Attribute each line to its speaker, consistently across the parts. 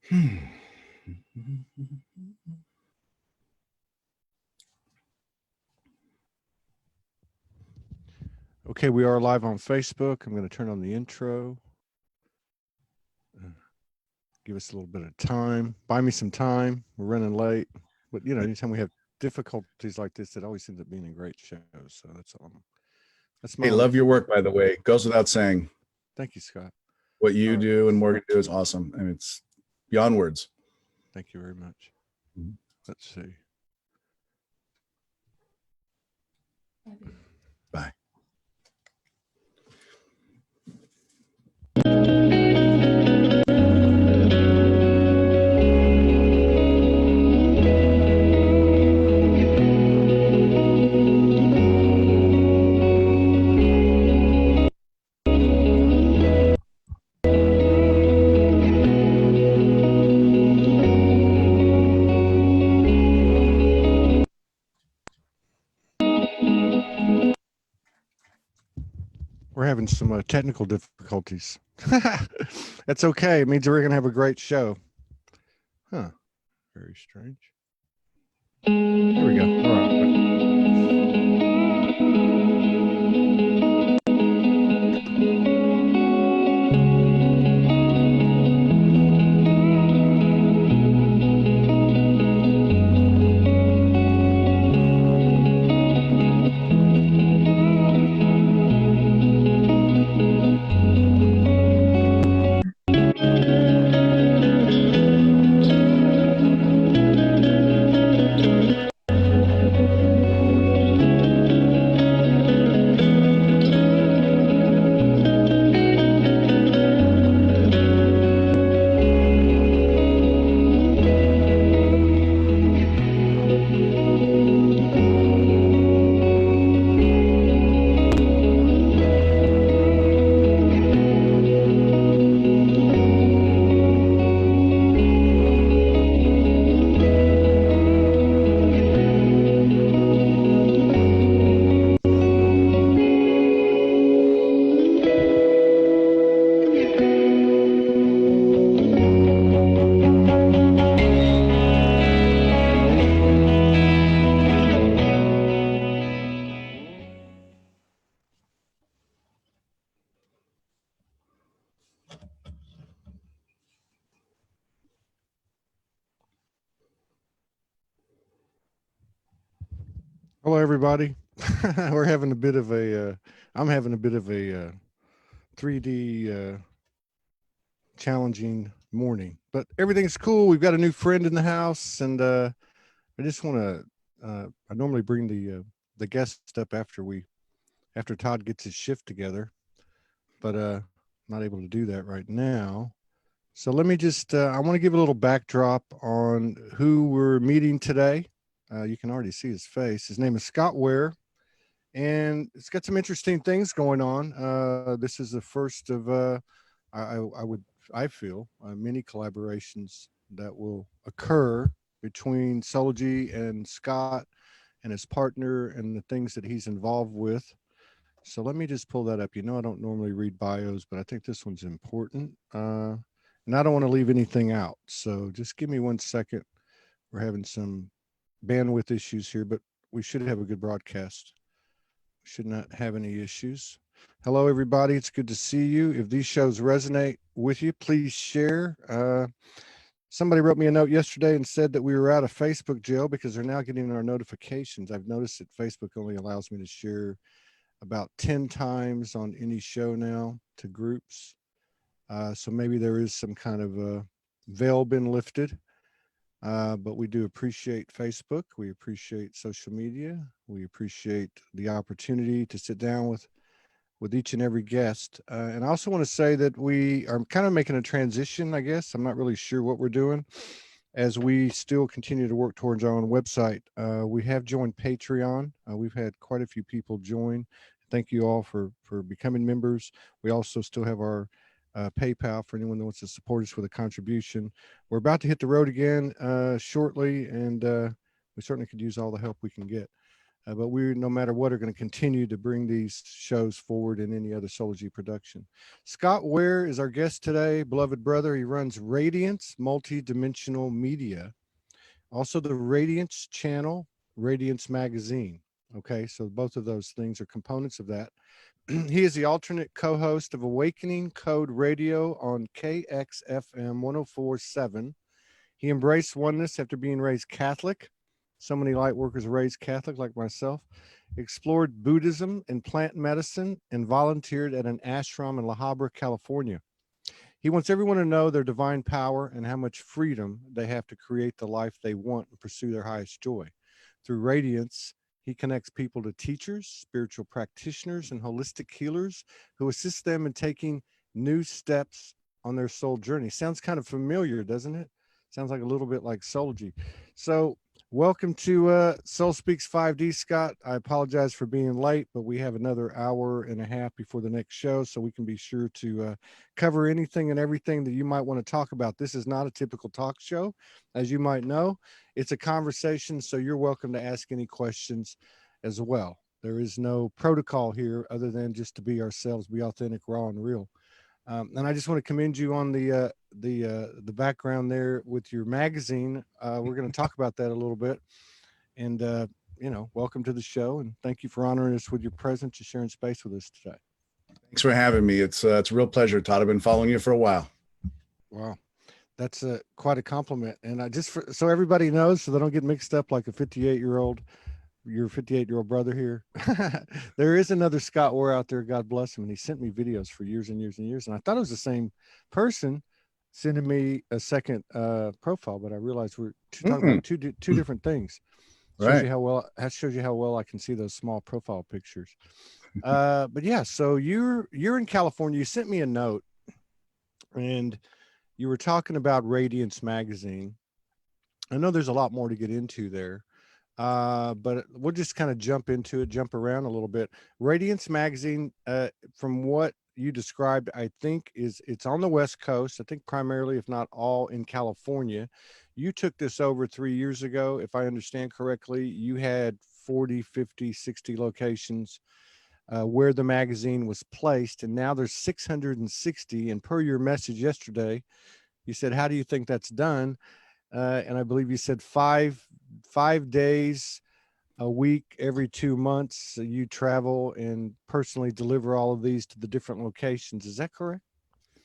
Speaker 1: Okay, we are live on Facebook. I'm going to turn on the intro. Give us a little bit of time. Buy me some time. We're running late. But, you know, anytime we have difficulties like this, it always ends up being a great show. So that's all. That's my
Speaker 2: love your work, by the way. Goes without saying.
Speaker 1: Thank you, Scott.
Speaker 2: What you do and Morgan do is awesome. I mean, it's beyond words.
Speaker 1: Thank you very much. Let's see.
Speaker 2: Bye.
Speaker 1: We're having some technical difficulties. That's okay. It means we're going to have a great show. Huh. Very strange. There we go. All right. Hello, everybody. We're having a bit of a, I'm having a bit of a 3D challenging morning, but everything's cool. We've got a new friend in the house, and I just want to, I normally bring the guest up after Todd gets his shift together, but not able to do that right now. So let me just, I want to give a little backdrop on who we're meeting today. You can already see his face. His name is Scott Ware, and it's got some interesting things going on. This is the first of, I feel, many collaborations that will occur between Soulogy and Scott and his partner and the things that he's involved with. So let me just pull that up. You know, I don't normally read bios, but I think this one's important. And I don't want to leave anything out. So just give me 1 second. We're having some bandwidth issues here, but we should have a good broadcast. We should not have any issues. Hello, everybody. It's good to see you. If these shows resonate with you, please share. Somebody wrote me a note yesterday and said that we were out of Facebook jail because they're now getting our notifications. I've noticed that Facebook only allows me to share about 10 times on any show now to groups. So maybe there is some kind of veil been lifted. But we do appreciate Facebook. We appreciate social media. We appreciate the opportunity to sit down with each and every guest. And I also want to say that we are kind of making a transition, I guess. I'm not really sure what we're doing as we still continue to work towards our own website. We have joined Patreon. We've had quite a few people join. Thank you all for becoming members. We also still have our PayPal for anyone that wants to support us with a contribution. We're about to hit the road again shortly, and we certainly could use all the help we can get. But we, no matter what, are going to continue to bring these shows forward in any other Soulogy production. Scott Ware is our guest today, beloved brother. He runs Radiance Multidimensional Media, also the Radiance Channel, Radiance Magazine. Okay, so both of those things are components of that. He is the alternate co-host of Awakening Code Radio on KXFM 104.7. He embraced oneness after being raised Catholic. So many light workers are raised Catholic like myself. Explored Buddhism and plant medicine and volunteered at an ashram in La Habra, California. He wants everyone to know their divine power and how much freedom they have to create the life they want and pursue their highest joy. Through Radiance, he connects people to teachers, spiritual practitioners, and holistic healers who assist them in taking new steps on their soul journey. Sounds kind of familiar, doesn't it? Sounds like a little bit like Soulogy. So welcome to Soul Speaks 5D, Scott. I apologize for being late, but we have another hour and a half before the next show, so we can be sure to cover anything and everything that you might want to talk about. This is not a typical talk show, as you might know. It's a conversation, so you're welcome to ask any questions as well. There is no protocol here other than just to be ourselves, be authentic, raw, and real. And I just want to commend you on the background there with your magazine. We're going to talk about that a little bit. And, you know, welcome to the show. And thank you for honoring us with your presence and sharing space with us today.
Speaker 2: Thanks for having me. It's a real pleasure, Todd. I've been following you for a while.
Speaker 1: Wow. That's quite a compliment. And I just, so everybody knows, so they don't get mixed up like a 58-year-old, your 58-year-old brother here. There is another Scott Ware out there, God bless him, and he sent me videos for years and years and years, and I thought it was the same person sending me a second profile, but I realized we're talking about two different things. Shows
Speaker 2: Right.
Speaker 1: you how well, that shows you how well I can see those small profile pictures. But yeah, so you're in California. You sent me a note, and you were talking about Radiance Magazine. I know there's a lot more to get into there. But we'll just kind of jump into it, jump around a little bit. Radiance Magazine, from what you described, I think it's on the West Coast. I think primarily, if not all, in California. You took this over 3 years ago, if I understand correctly. You had 40, 50, 60 locations where the magazine was placed, and now there's 660. And per your message yesterday, you said, how do you think that's done? And I believe you said five days a week, every 2 months, you travel and personally deliver all of these to the different locations. Is that correct?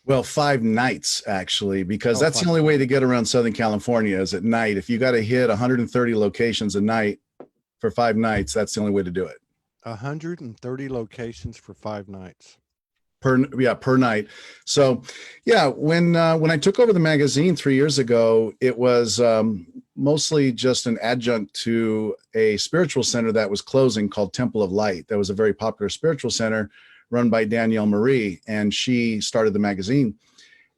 Speaker 2: Well, 5 nights, actually, because that's the
Speaker 1: five.
Speaker 2: only way to get around Southern California is at night. If you got to hit 130 locations a night for 5 nights, that's the only way to do it.
Speaker 1: 130 locations for 5 nights.
Speaker 2: Per night. So yeah, when I took over the magazine 3 years ago, it was mostly just an adjunct to a spiritual center that was closing called Temple of Light. That was a very popular spiritual center run by Danielle Marie, and she started the magazine.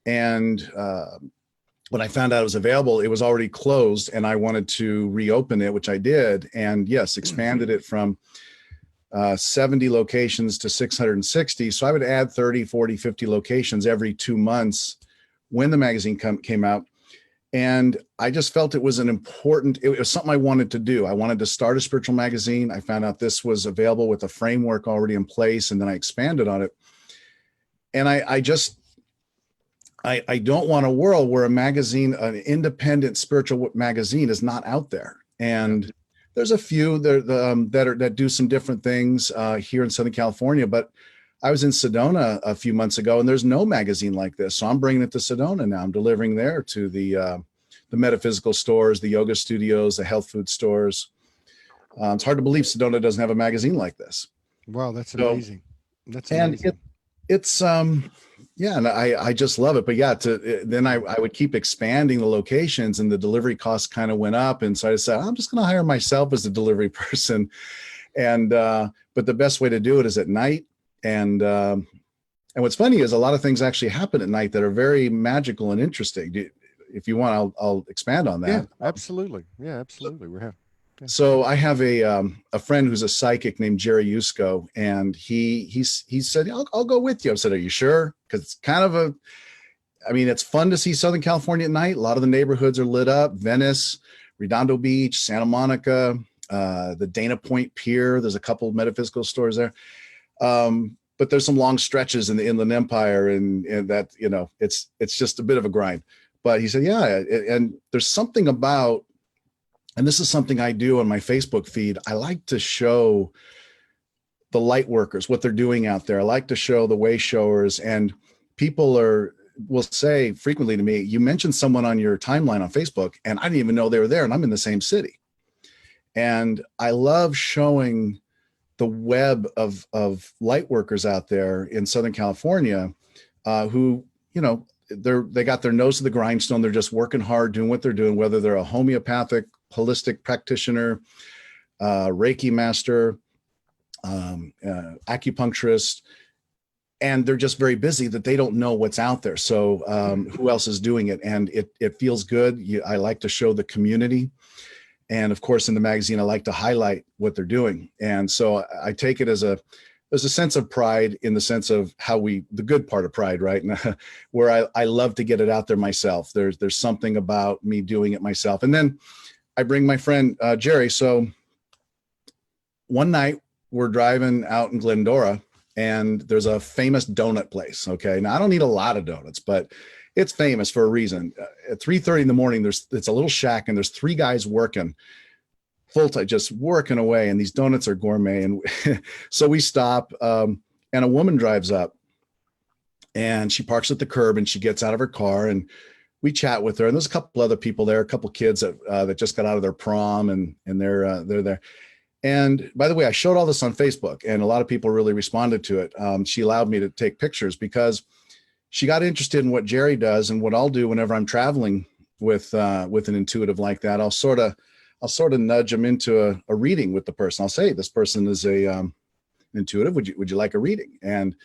Speaker 2: And when I found out it was available, it was already closed, and I wanted to reopen it, which I did, and yes, expanded it from 70 locations to 660. So I would add 30, 40, 50 locations every 2 months when the magazine came out. And I just felt it was it was something I wanted to do. I wanted to start a spiritual magazine. I found out this was available with a framework already in place, and then I expanded on it. And I don't want a world where a magazine, an independent spiritual magazine, is not out there. And there's a few that do some different things here in Southern California, but I was in Sedona a few months ago, and there's no magazine like this. So I'm bringing it to Sedona now. I'm delivering there to the metaphysical stores, the yoga studios, the health food stores. It's hard to believe Sedona doesn't have a magazine like this.
Speaker 1: Wow, that's amazing. That's amazing.
Speaker 2: And it's yeah, and I just love it. But yeah, then I would keep expanding the locations, and the delivery costs kind of went up. And so I decided I'm just going to hire myself as the delivery person. And but the best way to do it is at night. And what's funny is a lot of things actually happen at night that are very magical and interesting. If you want, I'll expand on that.
Speaker 1: Yeah, absolutely. Yeah, absolutely. We're having.
Speaker 2: So I have a friend who's a psychic named Jerry Yusko, and he said, I'll go with you. I said, are you sure? Because it's kind of it's fun to see Southern California at night. A lot of the neighborhoods are lit up: Venice, Redondo Beach, Santa Monica, the Dana Point Pier. There's a couple of metaphysical stores there. But there's some long stretches in the Inland Empire, and that, you know, it's just a bit of a grind. But he said, yeah, and there's something about, and this is something I do on my Facebook feed. I like to show the light workers, what they're doing out there. I like to show the way showers, and people will say frequently to me, you mentioned someone on your timeline on Facebook, and I didn't even know they were there, and I'm in the same city. And I love showing the web of light workers out there in Southern California, who, you know, they got their nose to the grindstone. They're just working hard, doing what they're doing, whether they're a homeopathic, holistic practitioner, Reiki master, acupuncturist, and they're just very busy that they don't know what's out there. So who else is doing it? And it feels good. I like to show the community. And of course, in the magazine, I like to highlight what they're doing. And so I take it as a sense of pride, in the sense of the good part of pride, right? Where I love to get it out there myself. There's something about me doing it myself. And then I bring my friend, Jerry. So one night we're driving out in Glendora, and there's a famous donut place. Okay. Now I don't eat a lot of donuts, but it's famous for a reason. At 3:30 in the morning, it's a little shack, and there's 3 guys working full time, just working away. And these donuts are gourmet. And so we stop, and a woman drives up, and she parks at the curb, and she gets out of her car, and we chat with her. And there's a couple other people there, a couple kids that just got out of their prom, and they're there. And by the way, I showed all this on Facebook, and a lot of people really responded to it. She allowed me to take pictures because she got interested in what Jerry does, and what I'll do whenever I'm traveling with an intuitive like that. I'll sort of nudge them into a reading with the person. I'll say, this person is an intuitive. Would you like a reading? And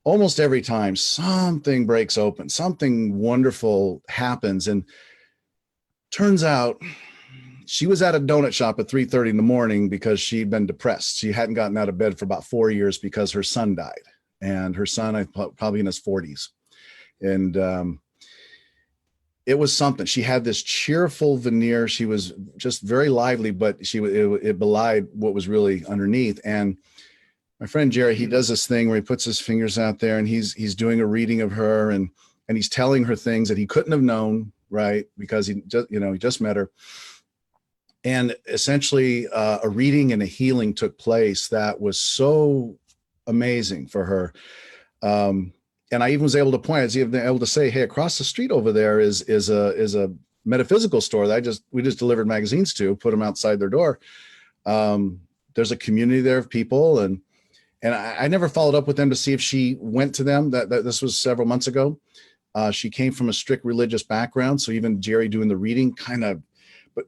Speaker 2: almost every time something breaks open, something wonderful happens. And turns out she was at a donut shop at 3:30 in the morning because she'd been depressed. She hadn't gotten out of bed for about 4 years because her son died, and her son, probably in his 40s. And it was something. She had this cheerful veneer. She was just very lively, but it belied what was really underneath. And my friend Jerry, he does this thing where he puts his fingers out there, and he's doing a reading of her, and he's telling her things that he couldn't have known, right? Because he just met her. And essentially a reading and a healing took place that was so amazing for her. And I even was able to point, I was even able to say, hey, across the street over there is a metaphysical store that we just delivered magazines to, put them outside their door. There's a community there of people, and I never followed up with them to see if she went to them. That this was several months ago. She came from a strict religious background, so even Jerry doing the reading kind of, but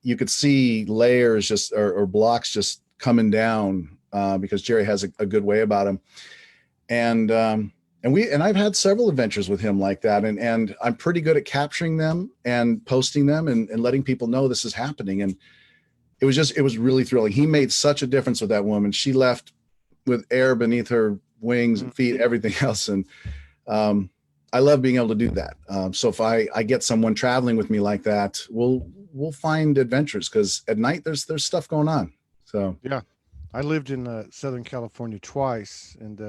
Speaker 2: you could see layers just or blocks just coming down because Jerry has a good way about him. And I've had several adventures with him like that. And I'm pretty good at capturing them and posting them and letting people know this is happening. And it was really thrilling. He made such a difference with that woman. She left with air beneath her wings and feet, everything else. And I love being able to do that. So if I get someone traveling with me like that, we'll find adventures, because at night there's stuff going on. So
Speaker 1: yeah, I lived in Southern California twice, and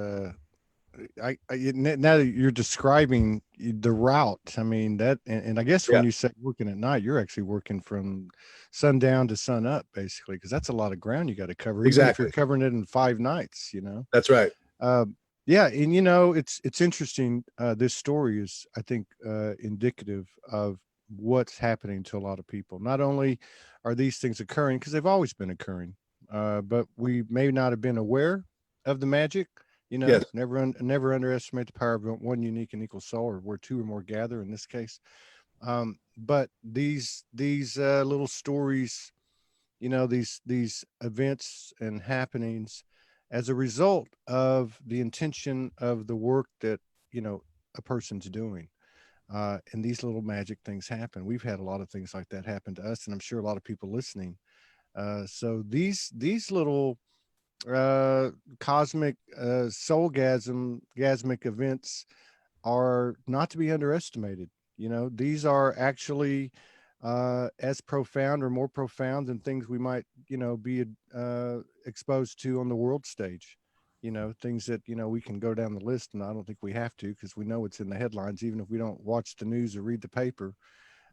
Speaker 1: now that you're describing the route, I mean that, and I guess when you say working at night, you're actually working from sundown to sun up, basically, because that's a lot of ground you got to cover. Exactly. Even if you're covering it in 5 nights,
Speaker 2: That's right.
Speaker 1: Yeah, and it's interesting. This story is, I think, indicative of what's happening to a lot of people. Not only are these things occurring, because they've always been occurring, but we may not have been aware of the magic.
Speaker 2: Yes.
Speaker 1: Never underestimate the power of one unique and equal soul, or where 2 or more gather in this case. But these little stories, these events and happenings, as a result of the intention of the work that a person's doing, and these little magic things happen. We've had a lot of things like that happen to us, and I'm sure a lot of people listening. So these little cosmic soulgasmic events are not to be underestimated. These are actually as profound or more profound than things we might, be exposed to on the world stage. Things that, we can go down the list, and I don't think we have to, because we know it's in the headlines, even if we don't watch the news or read the paper.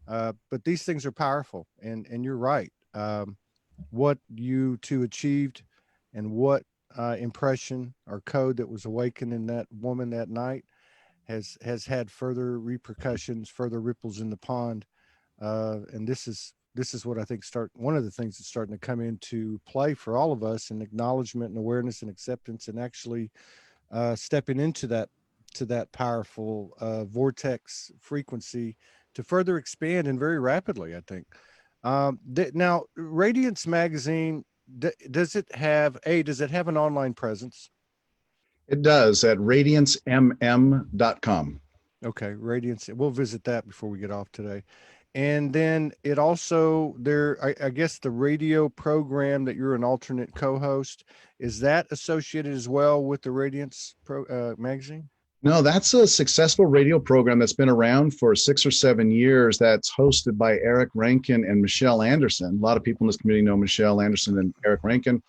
Speaker 1: But these things are powerful, and you're right. What you two achieved, and what impression or code that was awakened in that woman that night has had further repercussions, further ripples in the pond. And this is what I think one of the things that's starting to come into play for all of us, in acknowledgement and awareness and acceptance, and actually stepping into that powerful vortex frequency to further expand, and very rapidly, I think. Now, Radiance Magazine, does it have an online presence?
Speaker 2: It does, at radiancemm.com.
Speaker 1: Okay, Radiance. We'll visit that before we get off today. And then it also, I guess the radio program that you're an alternate co-host, is that associated as well with the Radiance magazine?
Speaker 2: No, that's a successful radio program that's been around for 6 or 7 years. That's hosted by Eric Rankin and Michelle Anderson. A lot of people in this community know Michelle Anderson and Eric Rankin.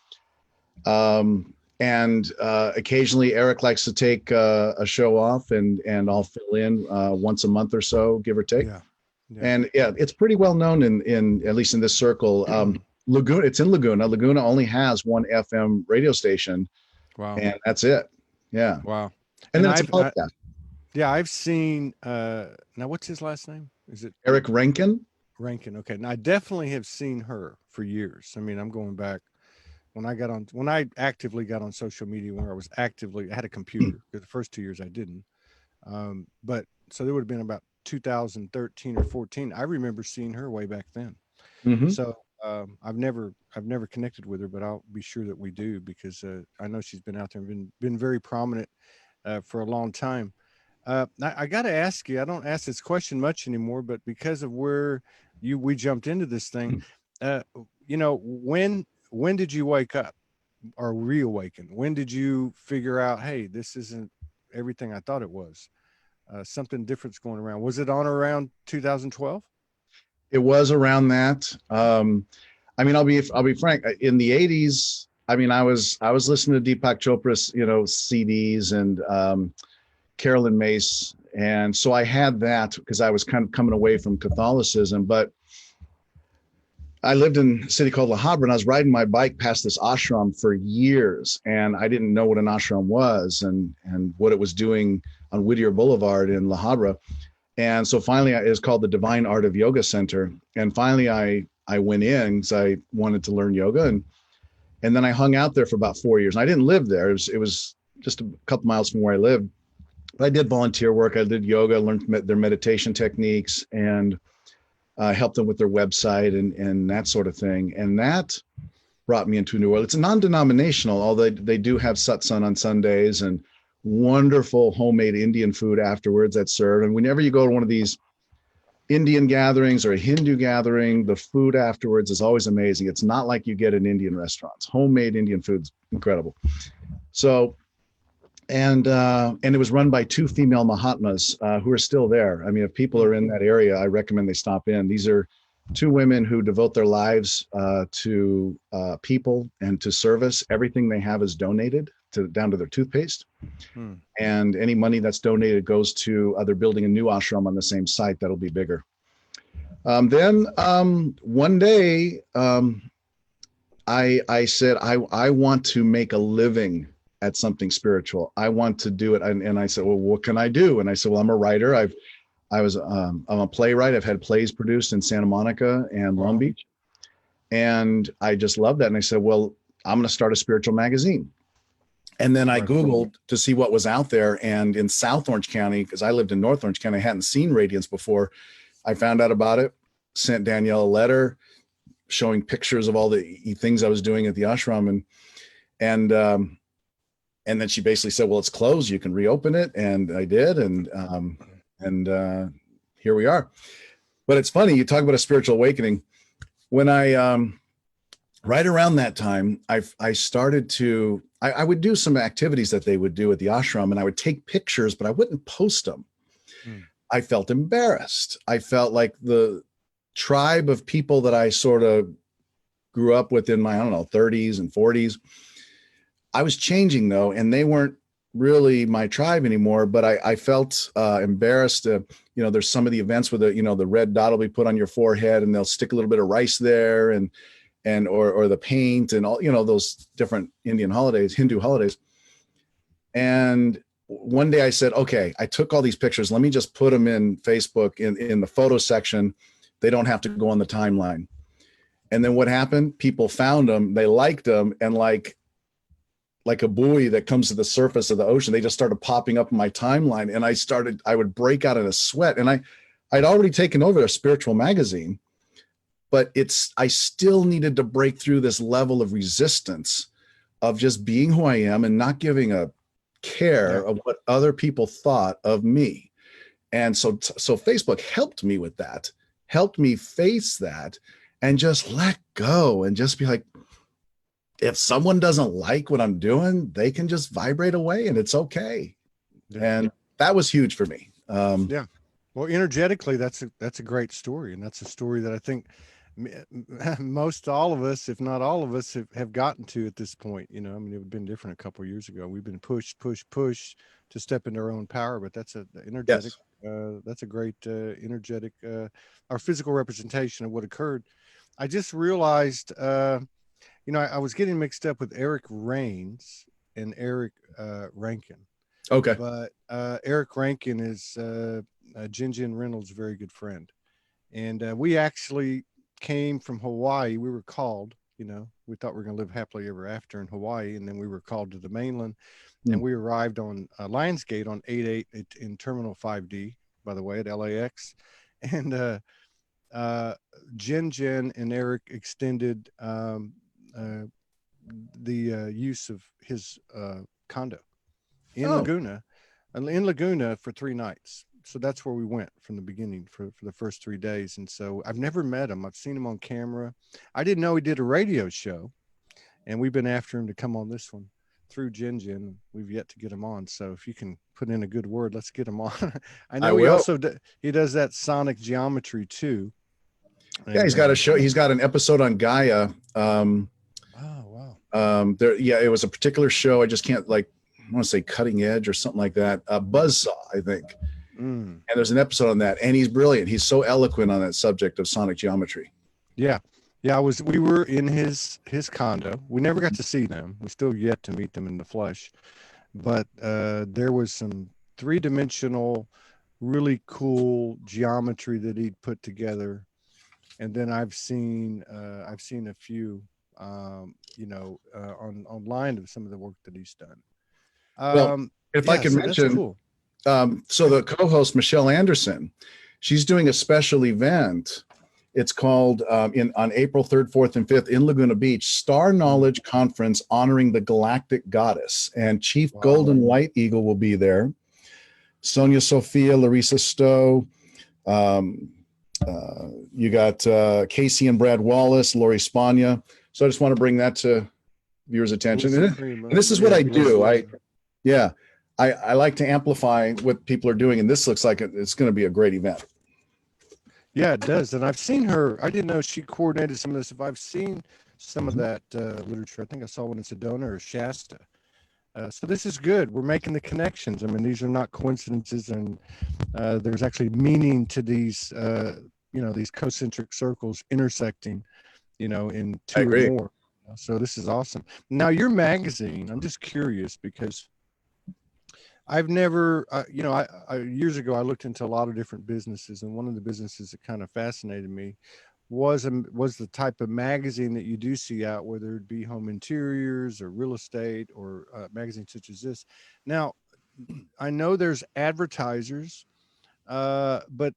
Speaker 2: And occasionally Eric likes to take a show off, and I'll fill in once a month or so, give or take.
Speaker 1: Yeah. Yeah.
Speaker 2: And yeah, it's pretty well known in at least in this circle. Laguna, it's in Laguna. Laguna only has one FM radio station.
Speaker 1: Wow.
Speaker 2: And that's it. Yeah.
Speaker 1: Wow.
Speaker 2: And then it's a podcast.
Speaker 1: Yeah, I've seen now what's his last name? Is it
Speaker 2: Eric Rankin?
Speaker 1: Rankin. Okay. Now I definitely have seen her for years. I mean, I'm going back when I actively got on social media, where I had a computer. The first 2 years I didn't. But so there would have been about 2013 or 14. I remember seeing her way back then.
Speaker 2: Mm-hmm.
Speaker 1: So I've never connected with her, but I'll be sure that we do, because I know she's been out there and been very prominent for a long time. I got to ask you, I don't ask this question much anymore, but because of where we jumped into this thing, when did you wake up or reawaken? When did you figure out, hey, this isn't everything I thought it was? Something different's going around. Was it on around 2012?
Speaker 2: It was around that. I mean, I'll be frank. In the 80s, I mean, I was listening to Deepak Chopra's, CDs, and Carolyn Mace, and so I had that because I was kind of coming away from Catholicism. But I lived in a city called Habra, and I was riding my bike past this ashram for years, and I didn't know what an ashram was and what it was doing on Whittier Boulevard in La Habra. And so finally, it was called the Divine Art of Yoga Center. And finally, I went in because I wanted to learn yoga. And then I hung out there for about 4 years. And I didn't live there. It was just a couple miles from where I lived. But I did volunteer work. I did yoga, learned their meditation techniques, and helped them with their website and that sort of thing. And that brought me into a new world. It's a non-denominational, although they do have satsang on Sundays and wonderful homemade Indian food afterwards that's served. And whenever you go to one of these Indian gatherings or a Hindu gathering, the food afterwards is always amazing. It's not like you get in Indian restaurants. Homemade Indian food's incredible. So, and it was run by 2 female Mahatmas who are still there. I mean, if people are in that area, I recommend they stop in. These are 2 women who devote their lives to people and to service. Everything they have is donated down to their toothpaste. And any money that's donated goes to they're building a new ashram on the same site that'll be bigger. Then one day I said, I want to make a living at something spiritual. I want to do it. And I said, well, what can I do? And I said, well, I'm a writer. I'm a playwright. I've had plays produced in Santa Monica and Long Beach. And I just love that. And I said, well, I'm going to start a spiritual magazine. And then I Googled to see what was out there. And in South Orange County, because I lived in North Orange County, I hadn't seen Radiance before. I found out about it, sent Danielle a letter showing pictures of all the things I was doing at the ashram. And then she basically said, well, it's closed. You can reopen it. And I did. And here we are. But it's funny, you talk about a spiritual awakening. When I, right around that time, I started to, I would do some activities that they would do at the ashram, and I would take pictures, but I wouldn't post them. I felt embarrassed. I felt like tribe of people that I sort of grew up with in my, I don't know, 30s and 40s. I was changing though, and they weren't really my tribe anymore, but I felt embarrassed to, there's some of the events where the red dot will be put on your forehead and they'll stick a little bit of rice there or the paint and all, those different Hindu holidays. And one day I said, okay, I took all these pictures. Let me just put them in Facebook in the photo section. They don't have to go on the timeline. And then what happened? People found them, they liked them, and like a buoy that comes to the surface of the ocean, they just started popping up in my timeline. And I would break out in a sweat. And I'd already taken over a spiritual magazine, but I still needed to break through this level of resistance of just being who I am and not giving a care of what other people thought of me. And so Facebook helped me with that, helped me face that and just let go and just be like, if someone doesn't like what I'm doing, they can just vibrate away and it's okay. Yeah. And that was huge for me.
Speaker 1: Yeah. Well, energetically, that's a great story. And that's a story that I think most all of us, if not all of us, have gotten to at this point. It would have been different a couple of years ago. We've been pushed to step into our own power, but that's a energetic, that's a great energetic, our physical representation of what occurred. I just realized, I was getting mixed up with Eric Rains and Eric Rankin.
Speaker 2: Okay.
Speaker 1: But Eric Rankin is Jin Reynolds' very good friend. And we actually came from Hawaii. We were called, we thought we were going to live happily ever after in Hawaii. And then we were called to the mainland. And we arrived on Lionsgate on 8/8 in Terminal 5D, by the way, at LAX. And Jin and Eric extended the use of his condo in Laguna for 3 nights. So that's where we went from the beginning for the first 3 days. And so I've never met him. I've seen him on camera. I didn't know he did a radio show, and we've been after him to come on this one through Jin. We've yet to get him on. So if you can put in a good word, let's get him on. I know he also he does that sonic geometry too.
Speaker 2: Yeah, he's got a show. He's got an episode on Gaia.
Speaker 1: Oh, wow.
Speaker 2: It was a particular show. I just can't I want to say Cutting Edge or something like that. Buzzsaw, I think. And there's an episode on that, and he's brilliant. He's so eloquent on that subject of sonic geometry.
Speaker 1: Yeah. We were in his condo. We never got to see them. We still yet to meet them in the flesh, but there was some 3-dimensional, really cool geometry that he'd put together. And then I've seen a few, online of some of the work that he's done.
Speaker 2: I can mention, cool. So the co-host, Michelle Anderson, she's doing a special event. It's called on April 3rd, 4th, and 5th in Laguna Beach, Star Knowledge Conference honoring the Galactic Goddess. And Chief Golden White Eagle will be there. Sonia Sophia, Larissa Stowe. You got Casey and Brad Wallace, Lori Spagna. So I just want to bring that to viewers' attention. And this is what I do. I like to amplify what people are doing, and this looks like it's going to be a great event.
Speaker 1: Yeah, it does. And I've seen her. I didn't know she coordinated some of this. If I've seen some of that literature, I think I saw one in Sedona or Shasta. So this is good. We're making the connections. I mean, these are not coincidences, and there's actually meaning to these, these concentric circles intersecting, in two or more. So this is awesome. Now, your magazine, I'm just curious because I've never, years ago, I looked into a lot of different businesses, and one of the businesses that kind of fascinated me was the type of magazine that you do see out, whether it be home interiors or real estate or magazines such as this. Now, I know there's advertisers, but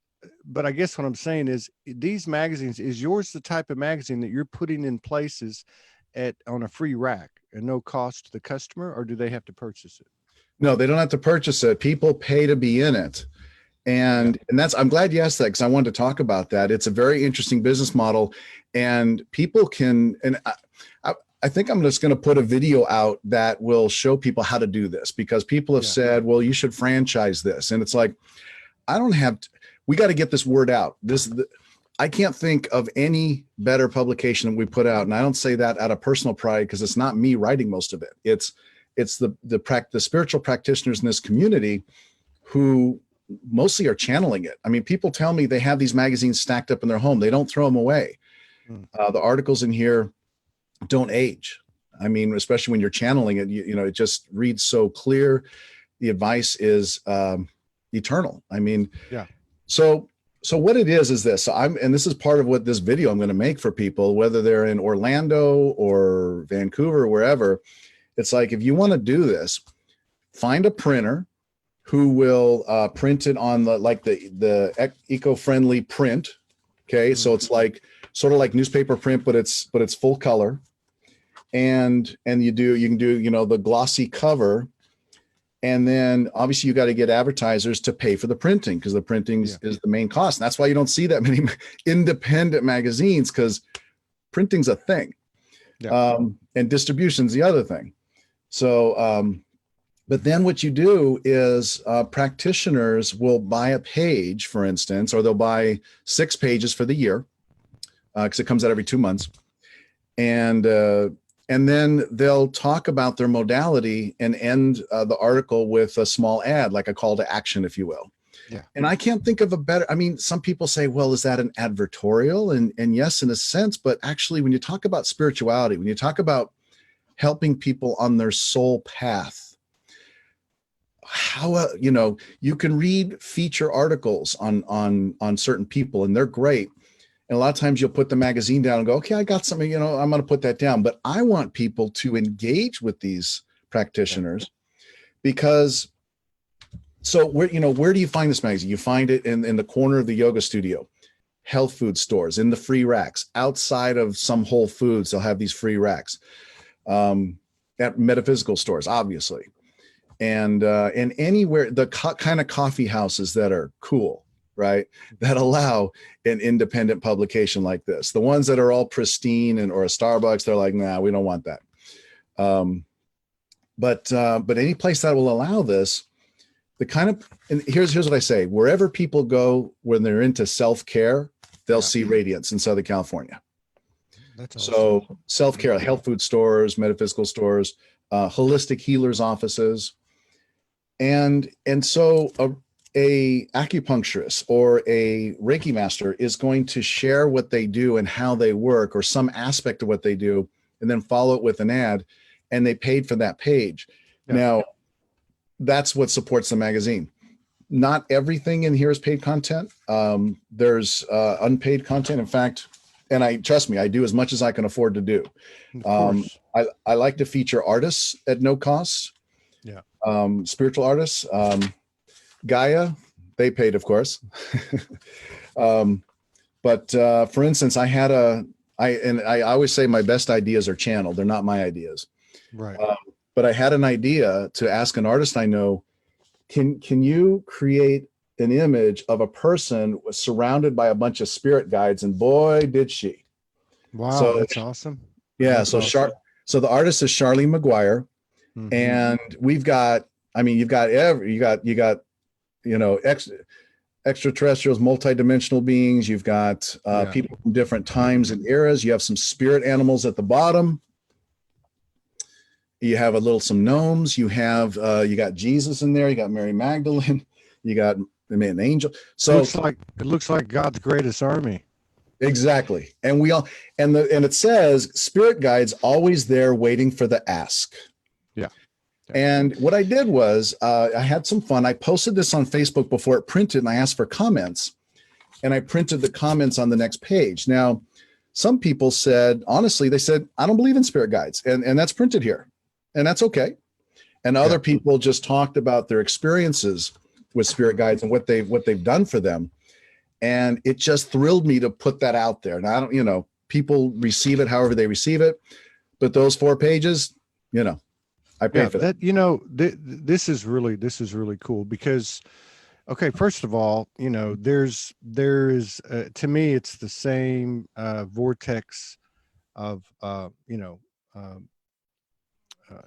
Speaker 1: I guess what I'm saying is these magazines, is yours the type of magazine that you're putting in places on a free rack and no cost to the customer, or do they have to purchase it?
Speaker 2: No, they don't have to purchase it. People pay to be in it. And I'm glad you asked that, because I wanted to talk about that. It's a very interesting business model, and people can, and I think I'm just going to put a video out that will show people how to do this, because people have said, well, you should franchise this. And it's like, we got to get this word out. I can't think of any better publication that we put out. And I don't say that out of personal pride, because it's not me writing most of it. It's the spiritual practitioners in this community who mostly are channeling it. I mean, people tell me they have these magazines stacked up in their home. They don't throw them away. The articles in here don't age. I mean, especially when you're channeling it, you know, it just reads so clear. The advice is eternal. I mean,
Speaker 1: yeah.
Speaker 2: So what it is this. So and this is part of what this video I'm going to make for people, whether they're in Orlando or Vancouver or wherever. It's like, if you want to do this, find a printer who will print it on the eco-friendly print. Okay. So it's like sort of like newspaper print, but it's full color. And you can do, you know, the glossy cover. And then obviously you got to get advertisers to pay for the printing, because the printing is the main cost. And that's why you don't see that many independent magazines, because printing's a thing. Yeah. And distribution's the other thing. So, but then what you do is practitioners will buy a page, for instance, or they'll buy 6 pages for the year, because it comes out every 2 months. And then they'll talk about their modality and end the article with a small ad, like a call to action, if you will.
Speaker 1: Yeah.
Speaker 2: And I can't think of a better, I mean, some people say, well, is that an advertorial? And yes, in a sense, but actually when you talk about spirituality, when you talk about helping people on their soul path, how, you know, you can read feature articles on certain people, and they're great. And a lot of times you'll put the magazine down and go, okay, I got something, you know, I'm going to put that down. But I want people to engage with these practitioners, because where do you find this magazine? You find it in the corner of the yoga studio, health food stores, in the free racks, outside of some Whole Foods, they'll have these free racks, at metaphysical stores, obviously. And anywhere, the kind of coffee houses that are cool, right, that allow an independent publication like this. The ones that are all pristine or a Starbucks, they're like, nah, we don't want that. But any place that will allow this, and here's what I say: wherever people go when they're into self-care, they'll see Radiance in Southern California. That's awesome. So self-care, health food stores, metaphysical stores, holistic healers offices, and so a acupuncturist or a Reiki master is going to share what they do and how they work, or some aspect of what they do, and then follow it with an ad, and they paid for that page. Yeah. Now, that's what supports the magazine. Not everything in here is paid content. There's unpaid content. In fact, and trust me, I do as much as I can afford to do. I like to feature artists at no cost. Yeah. Spiritual artists. Gaia, they paid, of course. But for instance, I always say my best ideas are channeled. They're not my ideas. Right. But I had an idea to ask an artist I know, can you create an image of a person surrounded by a bunch of spirit guides? And boy, did she.
Speaker 1: Wow, so, that's awesome.
Speaker 2: Yeah.
Speaker 1: That's
Speaker 2: awesome. So the artist is Charlene McGuire. Mm-hmm. And we've got, I mean, you got, you know, extraterrestrials, multidimensional beings. You've got people from different times and eras. You have some spirit animals at the bottom. You have some gnomes. You have you got Jesus in there. You got Mary Magdalene. You got an angel. So
Speaker 1: it looks like God's greatest army.
Speaker 2: Exactly. And and it says spirit guides always there waiting for the ask. Yeah. And what I did was I had some fun. I posted this on Facebook before it printed, and I asked for comments, and I printed the comments on the next page. Now, some people said, honestly, they said, I don't believe in spirit guides, and that's printed here, and that's okay. And other people just talked about their experiences with spirit guides and what they've done for them. And it just thrilled me to put that out there. And I don't, you know, people receive it however they receive it, but those 4 pages, you know, I pay for that.
Speaker 1: You know, this is really cool because, okay, first of all, you know, there is to me, it's the same vortex of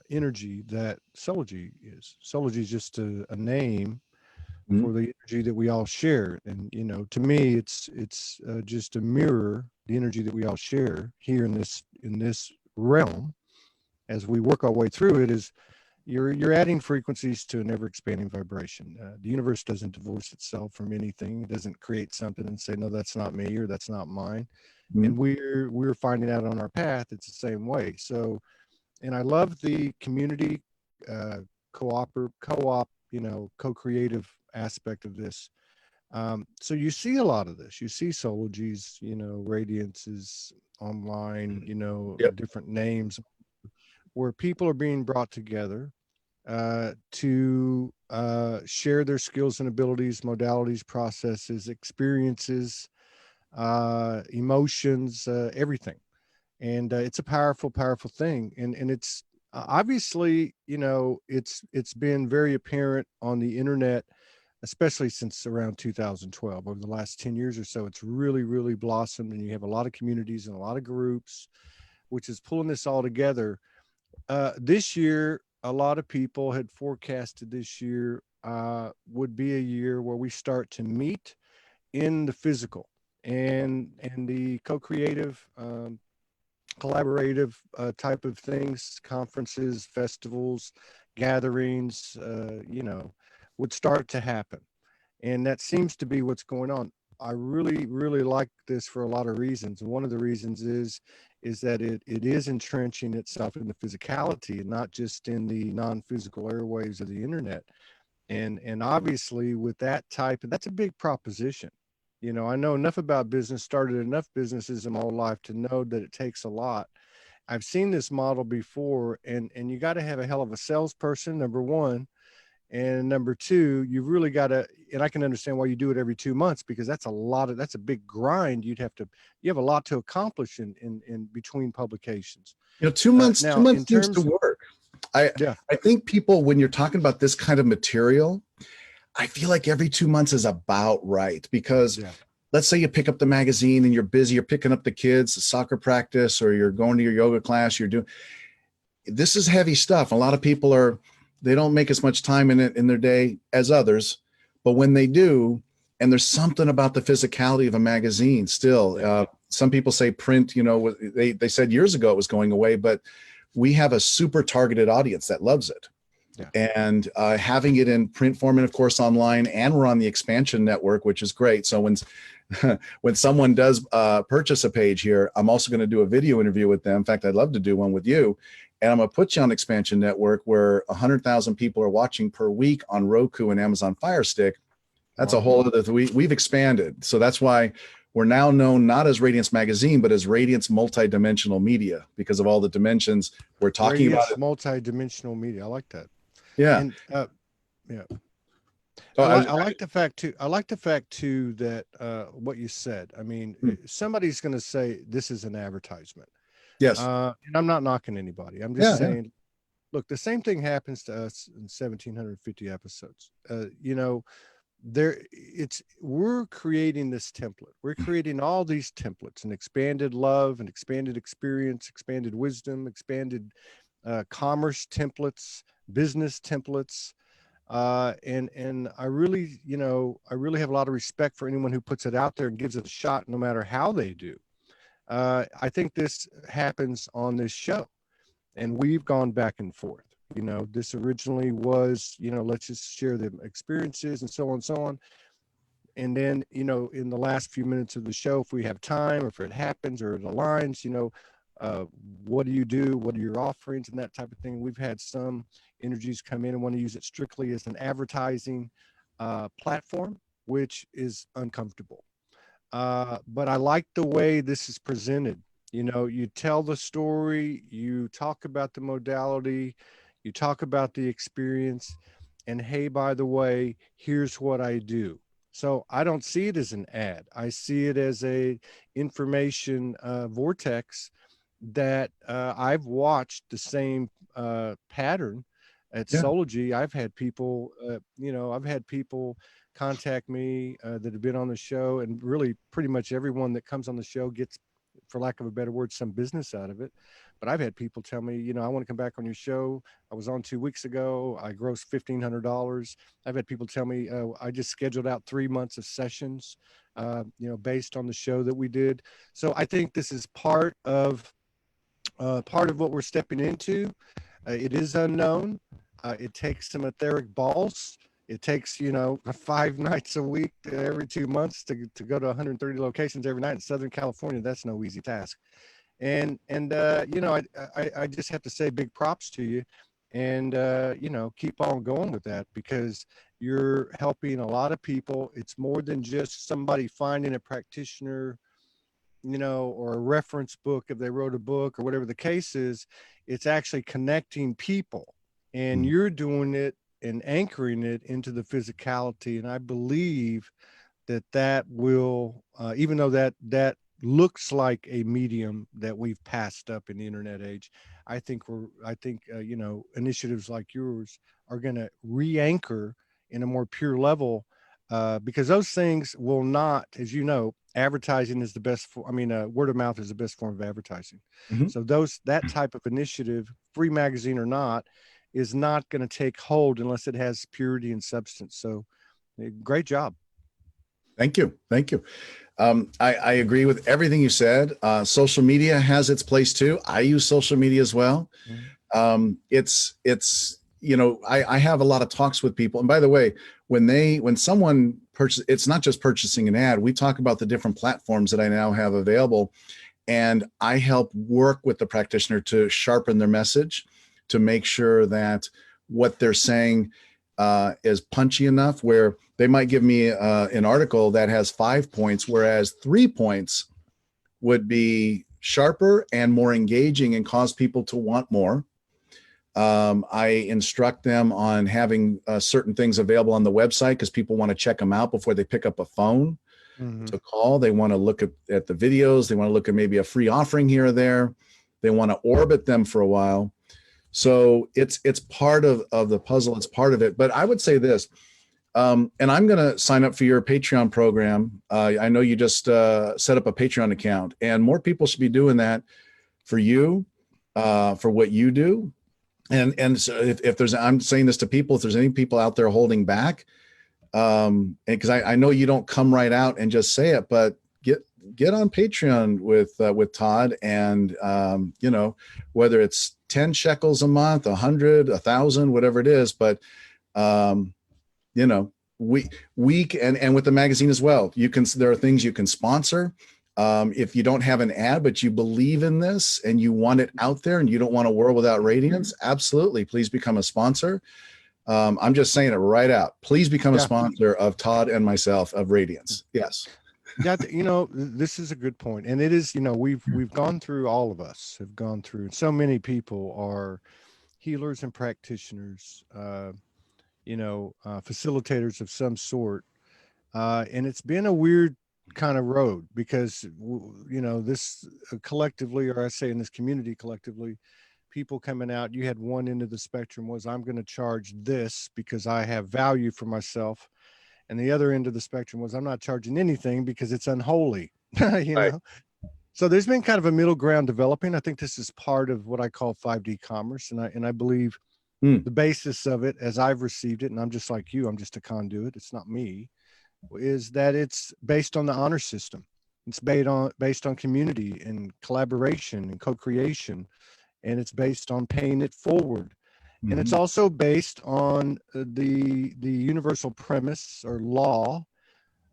Speaker 1: energy that Soulogy is. Soulogy is just a name
Speaker 2: Mhm.
Speaker 1: for the energy that we all share. And, you know, to me, it's just a mirror, the energy that we all share here in this realm. As we work our way through it, is you're adding frequencies to an ever expanding vibration. The universe doesn't divorce itself from anything. It doesn't create something and say, no, that's not me, or that's not mine.
Speaker 2: Mhm.
Speaker 1: And we're finding out on our path it's the same way. So, and I love the community, uh, co-op, you know, co-creative aspect of this. So you see a lot of this. You see Soulogy's, you know, Radiance's online, you know,
Speaker 2: Yep.
Speaker 1: different names where people are being brought together to share their skills and abilities, modalities, processes, experiences, emotions, everything. And it's a powerful, powerful thing. And it's obviously, you know, it's been very apparent on the internet, especially since around 2012. Over the last 10 years or so, it's really, really blossomed, and you have a lot of communities and a lot of groups, which is pulling this all together. This year, a lot of people had forecasted this year would be a year where we start to meet in the physical and the co-creative, collaborative type of things, conferences, festivals, gatherings, you know, would start to happen. And that seems to be what's going on. I really, really like this for a lot of reasons. And one of the reasons is that it is entrenching itself in the physicality and not just in the non-physical airwaves of the internet. And obviously with that type, and that's a big proposition. You know, I know enough about business, started enough businesses in my whole life to know that it takes a lot. I've seen this model before, and you got to have a hell of a salesperson, number one, and number two, you've really got to, and I can understand why you do it every 2 months, because that's a big grind. You have a lot to accomplish in between publications.
Speaker 2: You know, 2 months, two
Speaker 1: Now, in
Speaker 2: months seems to
Speaker 1: terms,
Speaker 2: work. I
Speaker 1: yeah,
Speaker 2: I think people, when you're talking about this kind of material, I feel like every 2 months is about right, because
Speaker 1: yeah,
Speaker 2: let's say you pick up the magazine and you're busy, you're picking up the kids, soccer practice, or you're going to your yoga class, you're doing, this is heavy stuff. A lot of people they don't make as much time in it in their day as others, but when they do, and there's something about the physicality of a magazine still.
Speaker 1: yeah,
Speaker 2: Some people say print, you know, they said years ago it was going away, but we have a super targeted audience that loves it.
Speaker 1: yeah.
Speaker 2: And having it in print form, and of course online, and we're on the expansion network, which is great. So when someone does purchase a page here, I'm also going to do a video interview with them. In fact, I'd love to do one with you. And I'm going to put you on expansion network, where 100,000 people are watching per week on Roku and Amazon Fire Stick. That's a
Speaker 1: Wow.
Speaker 2: whole other, we've expanded. So that's why we're now known not as Radiance Magazine, but as Radiance Multidimensional Media, because of all the dimensions we're talking about
Speaker 1: Radiance
Speaker 2: it.
Speaker 1: multidimensional media. I like that.
Speaker 2: Yeah.
Speaker 1: And yeah,
Speaker 2: Oh,
Speaker 1: I like the fact too. I like the fact too that what you said. I mean, somebody's going to say this is an advertisement,
Speaker 2: yes.
Speaker 1: and I'm not knocking anybody. I'm just
Speaker 2: Yeah. Yeah.
Speaker 1: saying, look, the same thing happens to us in 1,750 episodes. You know, we're creating this template. We're creating all these templates, and expanded love, and expanded experience, expanded wisdom, expanded commerce templates, business templates. And I really, you know, I really have a lot of respect for anyone who puts it out there and gives it a shot, no matter how they do. I think this happens on this show, and we've gone back and forth. You know, this originally was, you know, let's just share the experiences and so on and so on. And then, you know, in the last few minutes of the show, if we have time, or if it happens or it aligns, you know, uh, what do you do? What are your offerings and that type of thing? We've had some energies come in and want to use it strictly as an advertising platform, which is uncomfortable. But I like the way this is presented. You know, you tell the story, you talk about the modality, you talk about the experience, and hey, by the way, here's what I do. So I don't see it as an ad. I see it as a information vortex that I've watched the same pattern at
Speaker 2: Yeah.
Speaker 1: Soulogy. I've had people, you know, I've had people contact me that have been on the show, and really pretty much everyone that comes on the show gets for lack of a better word, some business out of it. But I've had people tell me, you know, I want to come back on your show. I was on 2 weeks ago. I grossed $1,500. I've had people tell me, I just scheduled out 3 months of sessions, you know, based on the show that we did. So I think this is part of what we're stepping into. It is unknown. It takes some etheric balls. It takes, you know, 5 nights a week, every 2 months to go to 130 locations every night in Southern California. That's no easy task. And you know, I just have to say big props to you, and you know, keep on going with that, because you're helping a lot of people. It's more than just somebody finding a practitioner, you know, or a reference book if they wrote a book or whatever the case is. It's actually connecting people, and you're doing it and anchoring it into the physicality. And I believe that that will, even though that looks like a medium that we've passed up in the internet age, I think you know, initiatives like yours are going to re-anchor in a more pure level, because those things will not, as you know, advertising is the best for, I mean, word of mouth is the best form of advertising.
Speaker 2: Mhm.
Speaker 1: So that type of initiative, free magazine or not, is not going to take hold unless it has purity and substance. So great job.
Speaker 2: Thank you. Thank you. I agree with everything you said. Social media has its place too. I use social media as well. It's you know, I have a lot of talks with people. And by the way, when someone purchases, it's not just purchasing an ad. We talk about the different platforms that I now have available, and I help work with the practitioner to sharpen their message, to make sure that what they're saying is punchy enough, where they might give me an article that has 5 points, whereas 3 points would be sharper and more engaging and cause people to want more. I instruct them on having certain things available on the website because people want to check them out before they pick up a phone to call. They want to look at the videos. They want to look at maybe a free offering here or there. They want to orbit them for a while. So it's part of the puzzle. It's part of it. But I would say this, and I'm going to sign up for your Patreon program. I know you just set up a Patreon account, and more people should be doing that for you, for what you do. And so if there's, I'm saying this to people, if there's any people out there holding back, because I know you don't come right out and just say it, but get on Patreon with Todd, and you know, whether it's 10 shekels a month, 100, 1,000, whatever it is, but you know, and with the magazine as well, there are things you can sponsor. If you don't have an ad, but you believe in this and you want it out there and you don't want a world without radiance, absolutely, please become a sponsor. I'm just saying it right out. Please become a sponsor of Todd and myself of Radiance. Yes.
Speaker 1: Yeah, you know, this is a good point. And it is, you know, we've gone through, all of us have gone through, and so many people are healers and practitioners, you know, facilitators of some sort. And it's been a weird kind of road because, you know, this collectively, or I say in this community collectively, people coming out, you had one end of the spectrum was, I'm going to charge this because I have value for myself. And the other end of the spectrum was, I'm not charging anything because it's unholy, you
Speaker 2: Right.
Speaker 1: know? So there's been kind of a middle ground developing. I think this is part of what I call 5D commerce. And I believe the basis of it, as I've received it, and I'm just like you, I'm just a conduit, it's not me, is that it's based on the honor system. It's based on community and collaboration and co-creation. And it's based on paying it forward. And it's also based on the universal premise or law,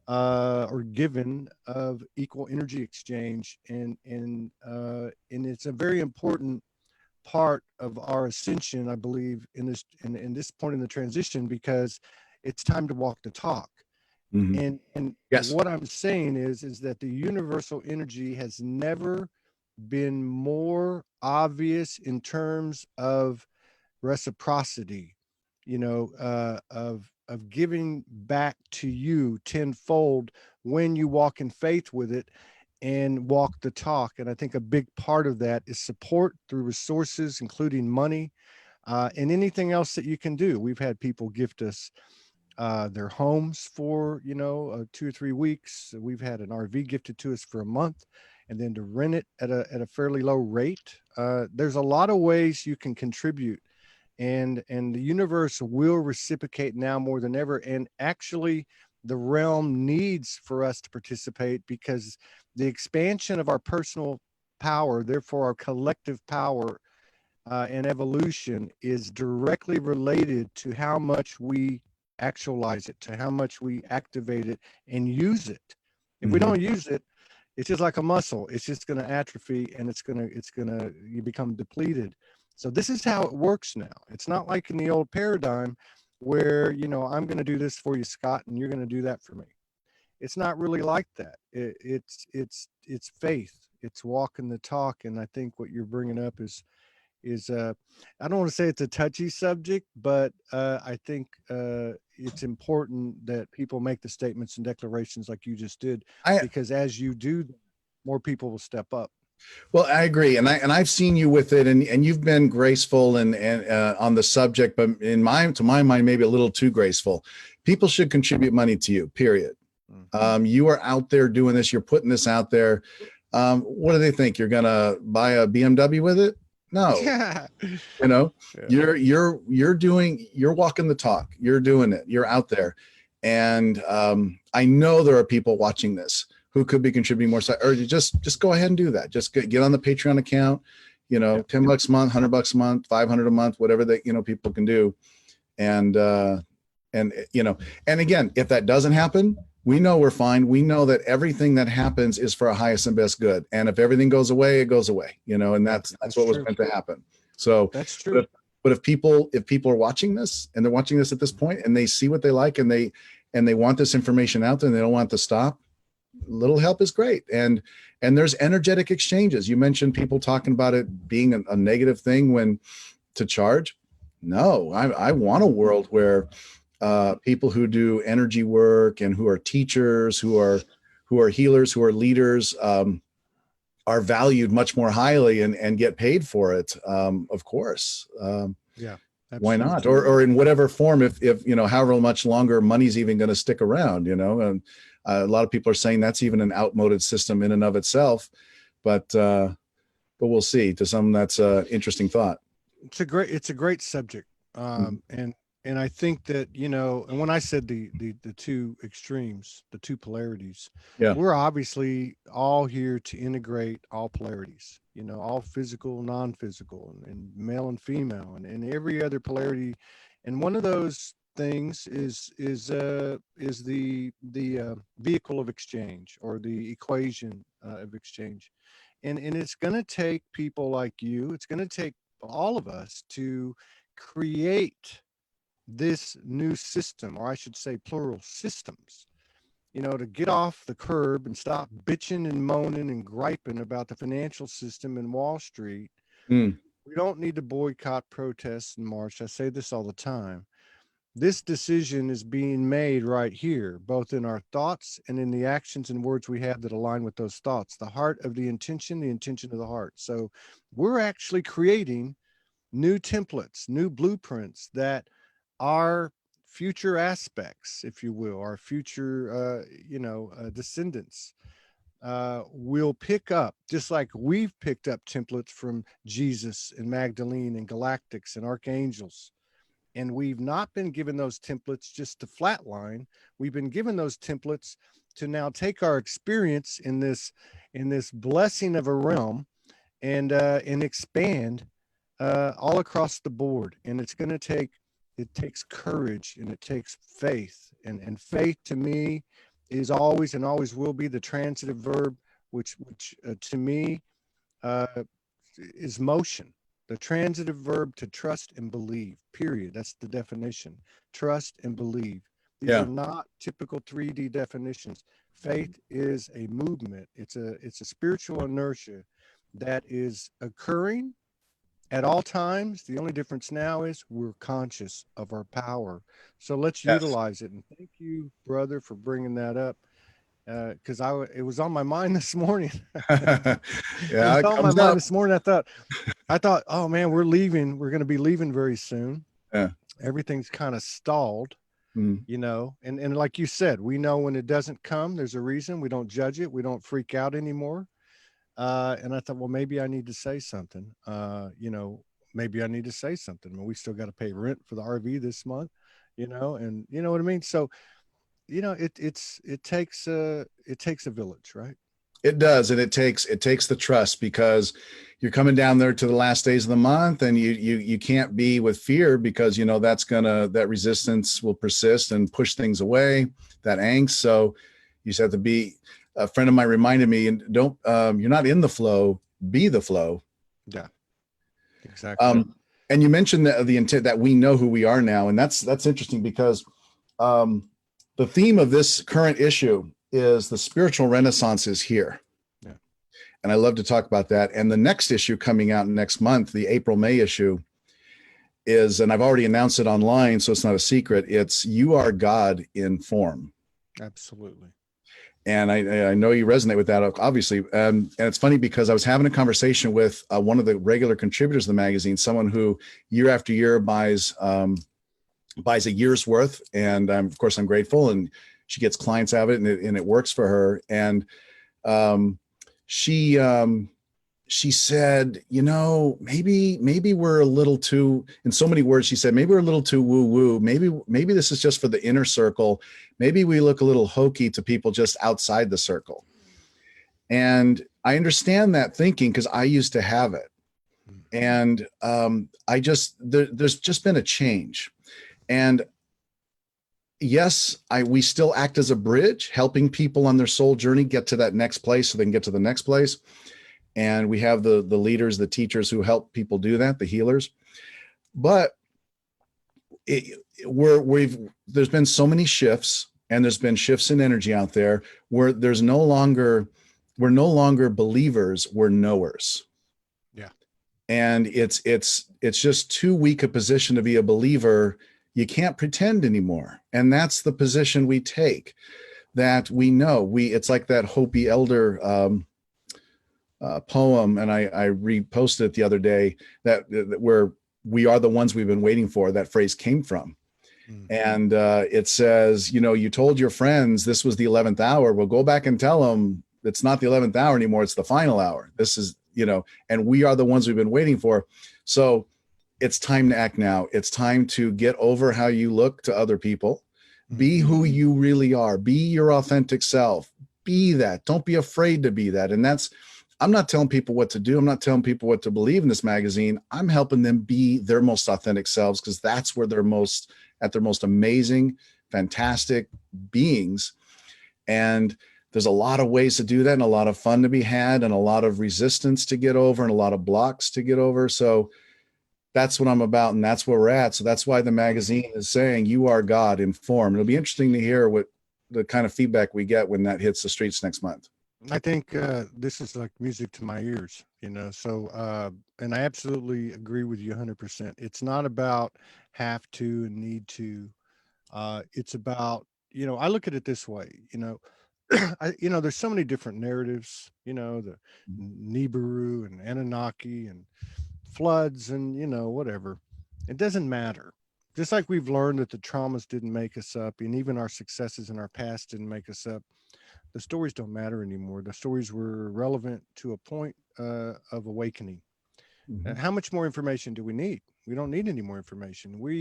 Speaker 1: or given, of equal energy exchange, and it's a very important part of our ascension, I believe, in this point in the transition, because it's time to walk the talk. And
Speaker 2: Yes.
Speaker 1: what I'm saying is that the universal energy has never been more obvious in terms of reciprocity, you know, of giving back to you tenfold when you walk in faith with it and walk the talk. And I think a big part of that is support through resources, including money, and anything else that you can do. We've had people gift us their homes for 2 or 3 weeks. We've had an RV gifted to us for a month, and then to rent it at a fairly low rate. There's a lot of ways you can contribute, and the universe will reciprocate now more than ever. And actually, the realm needs for us to participate, because the expansion of our personal power, therefore our collective power, and evolution, is directly related to how much we actualize it, to how much we activate it and use it. If we don't use it, it's just like a muscle. It's just going to atrophy, and you become depleted. So this is how it works now. It's not like in the old paradigm where, I'm going to do this for you, Scott, and you're going to do that for me. It's not really like that. It's faith. It's walking the talk. And I think what you're bringing up is I don't want to say it's a touchy subject, but I think it's important that people make the statements and declarations like you just did, because as you do, more people will step up.
Speaker 2: Well, I agree, and I've seen you with it, and you've been graceful and on the subject, but to my mind, maybe a little too graceful. People should contribute money to you. Period. You are out there doing this. You're putting this out there. What do they think? You're gonna buy a BMW with it? No. You're walking the talk. You're doing it. You're out there, and I know there are people watching this who could be contributing more. Or just go ahead and do that. Just get on the Patreon account, $10 a month, $100 a month, $500 a month, whatever that, people can do. And again, if that doesn't happen, we know we're fine. We know that everything that happens is for our highest and best good. And if everything goes away, it goes away, and that's what was meant to happen. So
Speaker 1: that's true.
Speaker 2: But if people are watching this, and they're watching this at this point, and they see what they like, and they want this information out there, and they don't want it to stop, little help is great. And there's energetic exchanges. You mentioned people talking about it being a negative thing when to charge. No, I want a world where people who do energy work and who are teachers, who are healers, who are leaders, are valued much more highly and get paid for it. Of course.
Speaker 1: Yeah. Absolutely.
Speaker 2: Why not? Or in whatever form, if however much longer money's even going to stick around, and a lot of people are saying that's even an outmoded system in and of itself, but we'll see. To some, that's an interesting thought.
Speaker 1: It's a great subject. And I think that, and when I said the two extremes, the two polarities, we're obviously all here to integrate all polarities, all physical, non-physical, and male and female, and every other polarity. And one of those things is the vehicle of exchange, or the equation of exchange. And it's going to take people like you. It's going to take all of us to create this new system, or I should say plural systems, to get off the curb and stop bitching and moaning and griping about the financial system in Wall Street. We don't need to boycott, protest, and march. I say this all the time. This decision is being made right here, both in our thoughts and in the actions and words we have that align with those thoughts. The heart of the intention of the heart. So we're actually creating new templates, new blueprints that our future aspects, if you will, our future, descendants will pick up, just like we've picked up templates from Jesus and Magdalene and galactics and archangels. And we've not been given those templates just to flatline. We've been given those templates to now take our experience in this blessing of a realm and expand all across the board. And it takes courage, and it takes faith. And faith, to me, is always and always will be the transitive verb, which to me is motion. The transitive verb to trust and believe, period. That's the definition. Trust and believe. These are not typical 3D definitions. Faith is a movement. It's a spiritual inertia that is occurring at all times. The only difference now is we're conscious of our power. So let's utilize it. And thank you, brother, for bringing that up. Because it was on my mind this morning. It was on my mind this morning. I thought, oh man, we're leaving. We're going to be leaving very soon.
Speaker 2: Yeah.
Speaker 1: Everything's kind of stalled.
Speaker 2: Mm.
Speaker 1: And like you said, we know when it doesn't come, there's a reason. We don't judge it. We don't freak out anymore. And I thought, well, maybe I need to say something. Maybe I need to say something. I mean, we still got to pay rent for the RV this month, and you know what I mean? So, it takes a village, right?
Speaker 2: It does, and it takes the trust, because you're coming down there to the last days of the month, and you can't be with fear, because that resistance will persist and push things away, that angst. So you just have to be. A friend of mine reminded me, and don't you're not in the flow, be the flow.
Speaker 1: Yeah, exactly.
Speaker 2: And you mentioned the intent that we know who we are now, and that's interesting, because the theme of this current issue is the spiritual renaissance is here.
Speaker 1: Yeah.
Speaker 2: And I love to talk about that. And the next issue coming out next month, the April-May issue, is, and I've already announced it online, so it's not a secret, it's You Are God in Form.
Speaker 1: Absolutely.
Speaker 2: And I know you resonate with that, obviously. And it's funny, because I was having a conversation with one of the regular contributors of the magazine, someone who year after year buys a year's worth. And of course, I'm grateful. And she gets clients out of it, and it works for her. And she said, maybe we're a little too, in so many words, she said, maybe we're a little too woo-woo. Maybe this is just for the inner circle. Maybe we look a little hokey to people just outside the circle. And I understand that thinking, because I used to have it. And there's just been a change. And yes, we still act as a bridge, helping people on their soul journey get to that next place so they can get to the next place. And we have the leaders, the teachers who help people do that, the healers. But there's been so many shifts, and there's been shifts in energy out there, where we're no longer believers, we're knowers.
Speaker 1: Yeah.
Speaker 2: And it's just too weak a position to be a believer. You can't pretend anymore. And that's the position we take, that we know. It's like that Hopi elder poem, and I reposted it the other day, that where we are the ones we've been waiting for, that phrase came from. And it says, you told your friends this was the 11th hour. Well, go back and tell them it's not the 11th hour anymore. It's the final hour. This is, and we are the ones we've been waiting for. So it's time to act now. It's time to get over how you look to other people. Be who you really are. Be your authentic self. Be that. Don't be afraid to be that. And I'm not telling people what to do. I'm not telling people what to believe in this magazine. I'm helping them be their most authentic selves, because that's where they're at their most amazing, fantastic beings. And there's a lot of ways to do that, and a lot of fun to be had, and a lot of resistance to get over, and a lot of blocks to get over. So that's what I'm about, and that's where we're at. So that's why the magazine is saying You Are God in Form. It'll be interesting to hear what the kind of feedback we get when that hits the streets next month.
Speaker 1: I think this is like music to my ears, so, and I absolutely agree with you 100%. It's not about have to and need to. It's about, I look at it this way, there's so many different narratives, the Nibiru and Anunnaki and floods and, whatever. It doesn't matter. Just like we've learned that the traumas didn't make us up, and even our successes in our past didn't make us up. The stories don't matter anymore. The stories were relevant to a point of awakening. And how much more information do we need? We don't need any more information. We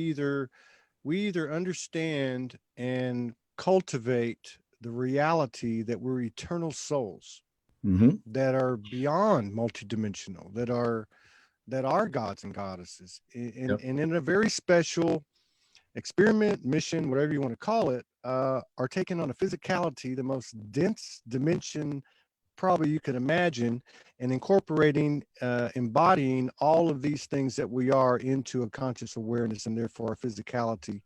Speaker 1: either understand and cultivate the reality that we're eternal souls that are beyond multidimensional, that are gods and goddesses, and in a very special experiment, mission, whatever you want to call it, are taking on a physicality, the most dense dimension probably you could imagine, and incorporating, embodying all of these things that we are into a conscious awareness, and therefore our physicality.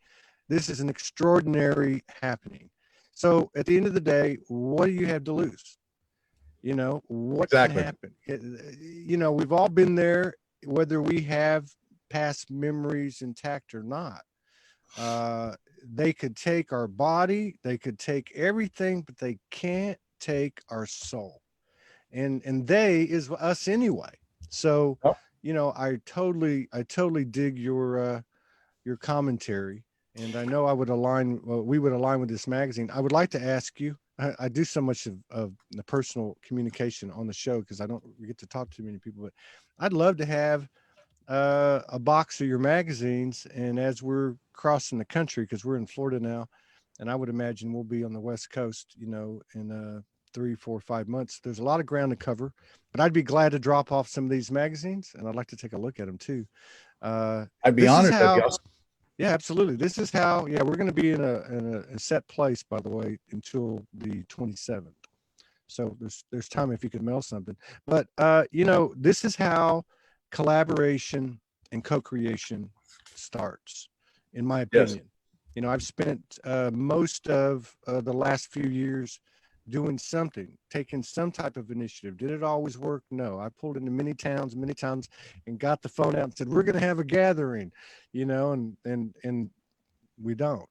Speaker 1: This is an extraordinary happening. So at the end of the day, what do you have to lose? What can happen? We've all been there, whether we have past memories intact or not. They could take our body, they could take everything, but they can't take our soul. And they is us anyway. So, I totally dig your commentary. And I know we would align with this magazine. I would like to ask you, I do so much of the personal communication on the show because I don't get to talk to many people, but I'd love to have a box of your magazines. And as we're crossing the country, because we're in Florida now, and I would imagine we'll be on the West Coast, in 3, 4, 5 months. There's a lot of ground to cover, but I'd be glad to drop off some of these magazines, and I'd like to take a look at them too.
Speaker 2: I'd be
Speaker 1: This is
Speaker 2: honored. That'd be
Speaker 1: how,
Speaker 2: awesome.
Speaker 1: yeah, absolutely. This is how, yeah, we're going to be in a set place, by the way, until the 27th. So there's time if you could mail something. But this is how collaboration and co-creation starts, in my
Speaker 2: Yes.
Speaker 1: opinion. I've spent most of the last few years doing something, taking some type of initiative. Did it always work? No. I pulled into many times, and got the phone out and said, "We're going to have a gathering," and we don't.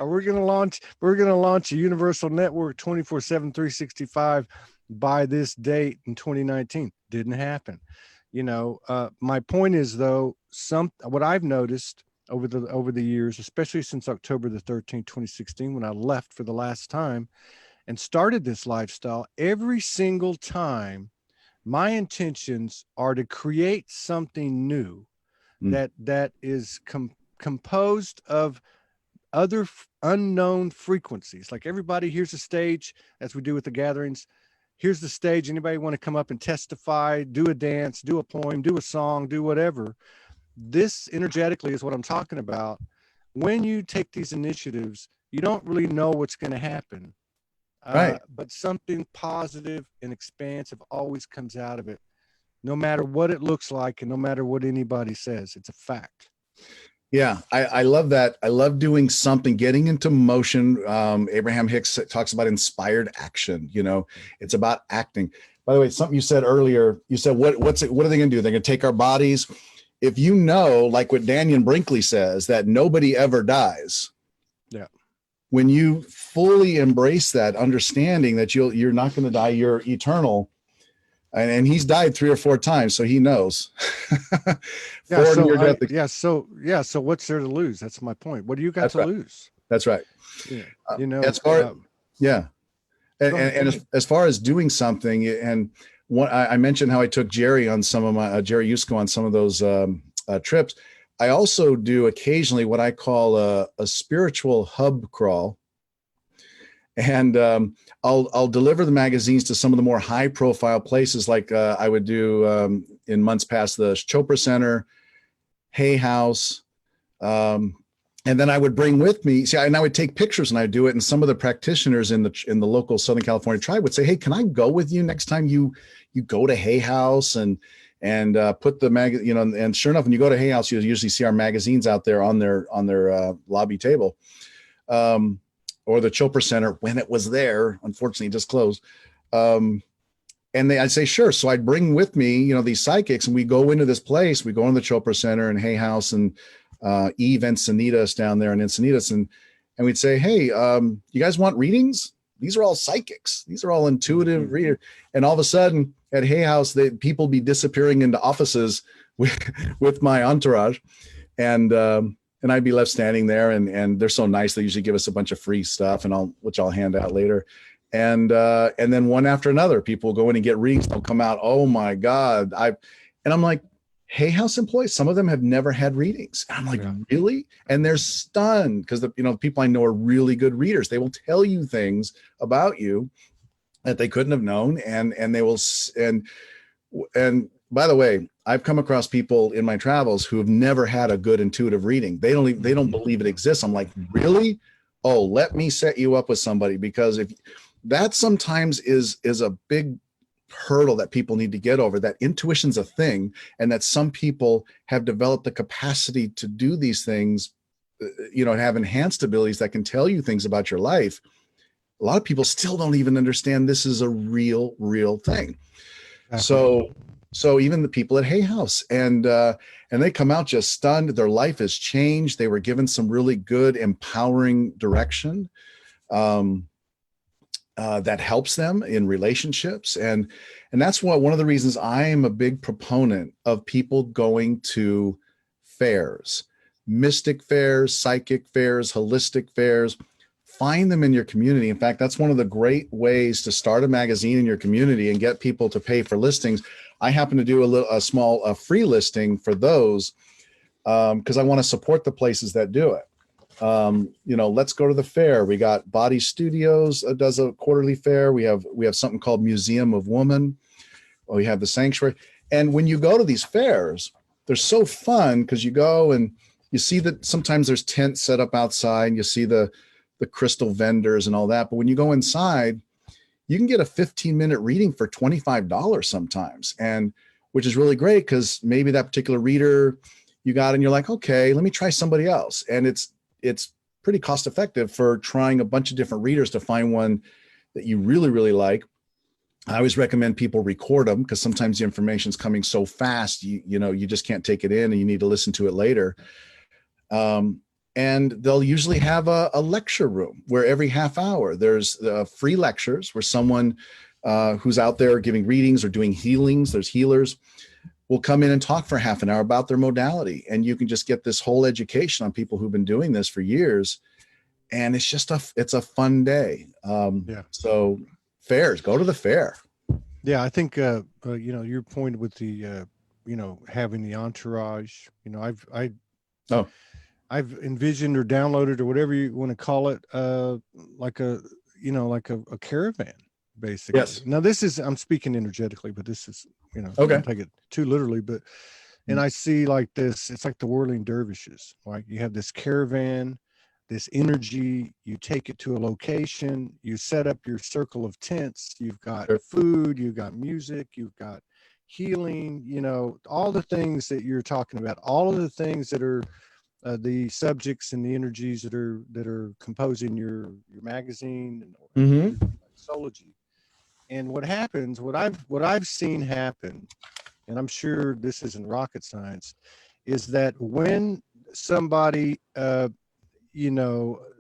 Speaker 1: We're going to launch a universal network 24/7, 365 by this date in 2019. Didn't happen. My point is, though, what I've noticed over the years, especially since October the 13th, 2016, when I left for the last time and started this lifestyle, every single time my intentions are to create something new that is composed of other unknown frequencies. Like everybody here's a stage, as we do with the gatherings. Here's the stage. Anybody want to come up and testify, do a dance, do a poem, do a song, do whatever. This energetically is what I'm talking about. When you take these initiatives, you don't really know what's going to happen.
Speaker 2: Right.
Speaker 1: But something positive and expansive always comes out of it, no matter what it looks like and no matter what anybody says. It's a fact.
Speaker 2: Yeah, I love that. I love doing something, getting into motion. Abraham Hicks talks about inspired action. It's about acting. By the way, something you said earlier, you said, what are they going to do? They're going to take our bodies. If like what Daniel Brinkley says, that nobody ever dies.
Speaker 1: Yeah.
Speaker 2: When you fully embrace that understanding that you're not going to die, you're eternal. And he's died 3 or 4 times, so he knows.
Speaker 1: So what's there to lose? That's my point. What do you got to lose?
Speaker 2: That's right.
Speaker 1: As far
Speaker 2: as far as doing something, and I mentioned how I took Jerry on some of my Jerry Yusko on some of those trips. I also do occasionally what I call a spiritual hub crawl. And I'll deliver the magazines to some of the more high profile places, like I would do in months past, the Chopra Center, Hay House. And then I would bring with me, and I would take pictures and I do it. And some of the practitioners in the local Southern California tribe would say, "Hey, can I go with you next time you go to Hay House and put the magazine, and sure enough, when you go to Hay House, you'll usually see our magazines out there on their lobby table. Or the Chopra Center when it was there. Unfortunately, it just closed. And I'd say, sure. So I'd bring with me, these psychics, and we go into this place. We go into the Chopra Center and Hay House and Eve Encinitas down there in Encinitas. And we'd say, hey, you guys want readings? These are all psychics. These are all intuitive readers. And all of a sudden at Hay House, people be disappearing into offices with my entourage. And I'd be left standing there, and they're so nice. They usually give us a bunch of free stuff, which I'll hand out later. And then one after another, people go in and get readings. They'll come out. Oh my God. And I'm like, Hay House employees, some of them have never had readings. And I'm like, really? And they're stunned because the people I know are really good readers. They will tell you things about you that they couldn't have known. And they will, and by the way, I've come across people in my travels who have never had a good intuitive reading. They don't believe it exists. I'm like, really? Oh, let me set you up with somebody, because if that sometimes is a big hurdle that people need to get over, that intuition's a thing, and that some people have developed the capacity to do these things, and have enhanced abilities that can tell you things about your life. A lot of people still don't even understand this is a real thing. So even the people at Hay House, and they come out just stunned. Their life has changed. They were given some really good, empowering direction that helps them in relationships. And that's one of the reasons I am a big proponent of people going to fairs. mystic fairs, psychic fairs, holistic fairs. Find them in your community. In fact, that's one of the great ways to start a magazine in your community and get people to pay for listings. I happen to do a small free listing for those because I want to support the places that do it. Let's go to the fair. We got Body Studios does a quarterly fair. We have something called Museum of Woman. We have the Sanctuary. And when you go to these fairs, they're so fun because you go and you see that sometimes there's tents set up outside and you see the crystal vendors and all that. But when you go inside, you can get a 15-minute reading for $25 sometimes. And which is really great because maybe that particular reader you got and you're like, okay, let me try somebody else. And it's pretty cost effective for trying a bunch of different readers to find one that you really, really like. I always recommend people record them because sometimes the information is coming so fast, you just can't take it in and you need to listen to it later. And they'll usually have a lecture room where every half hour there's free lectures where someone who's out there giving readings or doing healings, there's healers, will come in and talk for half an hour about their modality. And you can just get this whole education on people who've been doing this for years. And it's just it's a fun day. So fairs, go to the fair.
Speaker 1: Yeah, I think your point with the having the entourage. I've envisioned or downloaded or whatever you want to call it, like a caravan, basically.
Speaker 2: Yes.
Speaker 1: Now I'm speaking energetically, but this is
Speaker 2: okay.
Speaker 1: Don't take it too literally, but and I see like this. It's like the whirling dervishes. Like you have this caravan, this energy, you take it to a location, you set up your circle of tents, you've got food, you've got music, you've got healing, all the things that you're talking about, all of the things that are the subjects and the energies that are composing your magazine and Soulogy. And what happens, what I've seen happen, and I'm sure this isn't rocket science, is that when somebody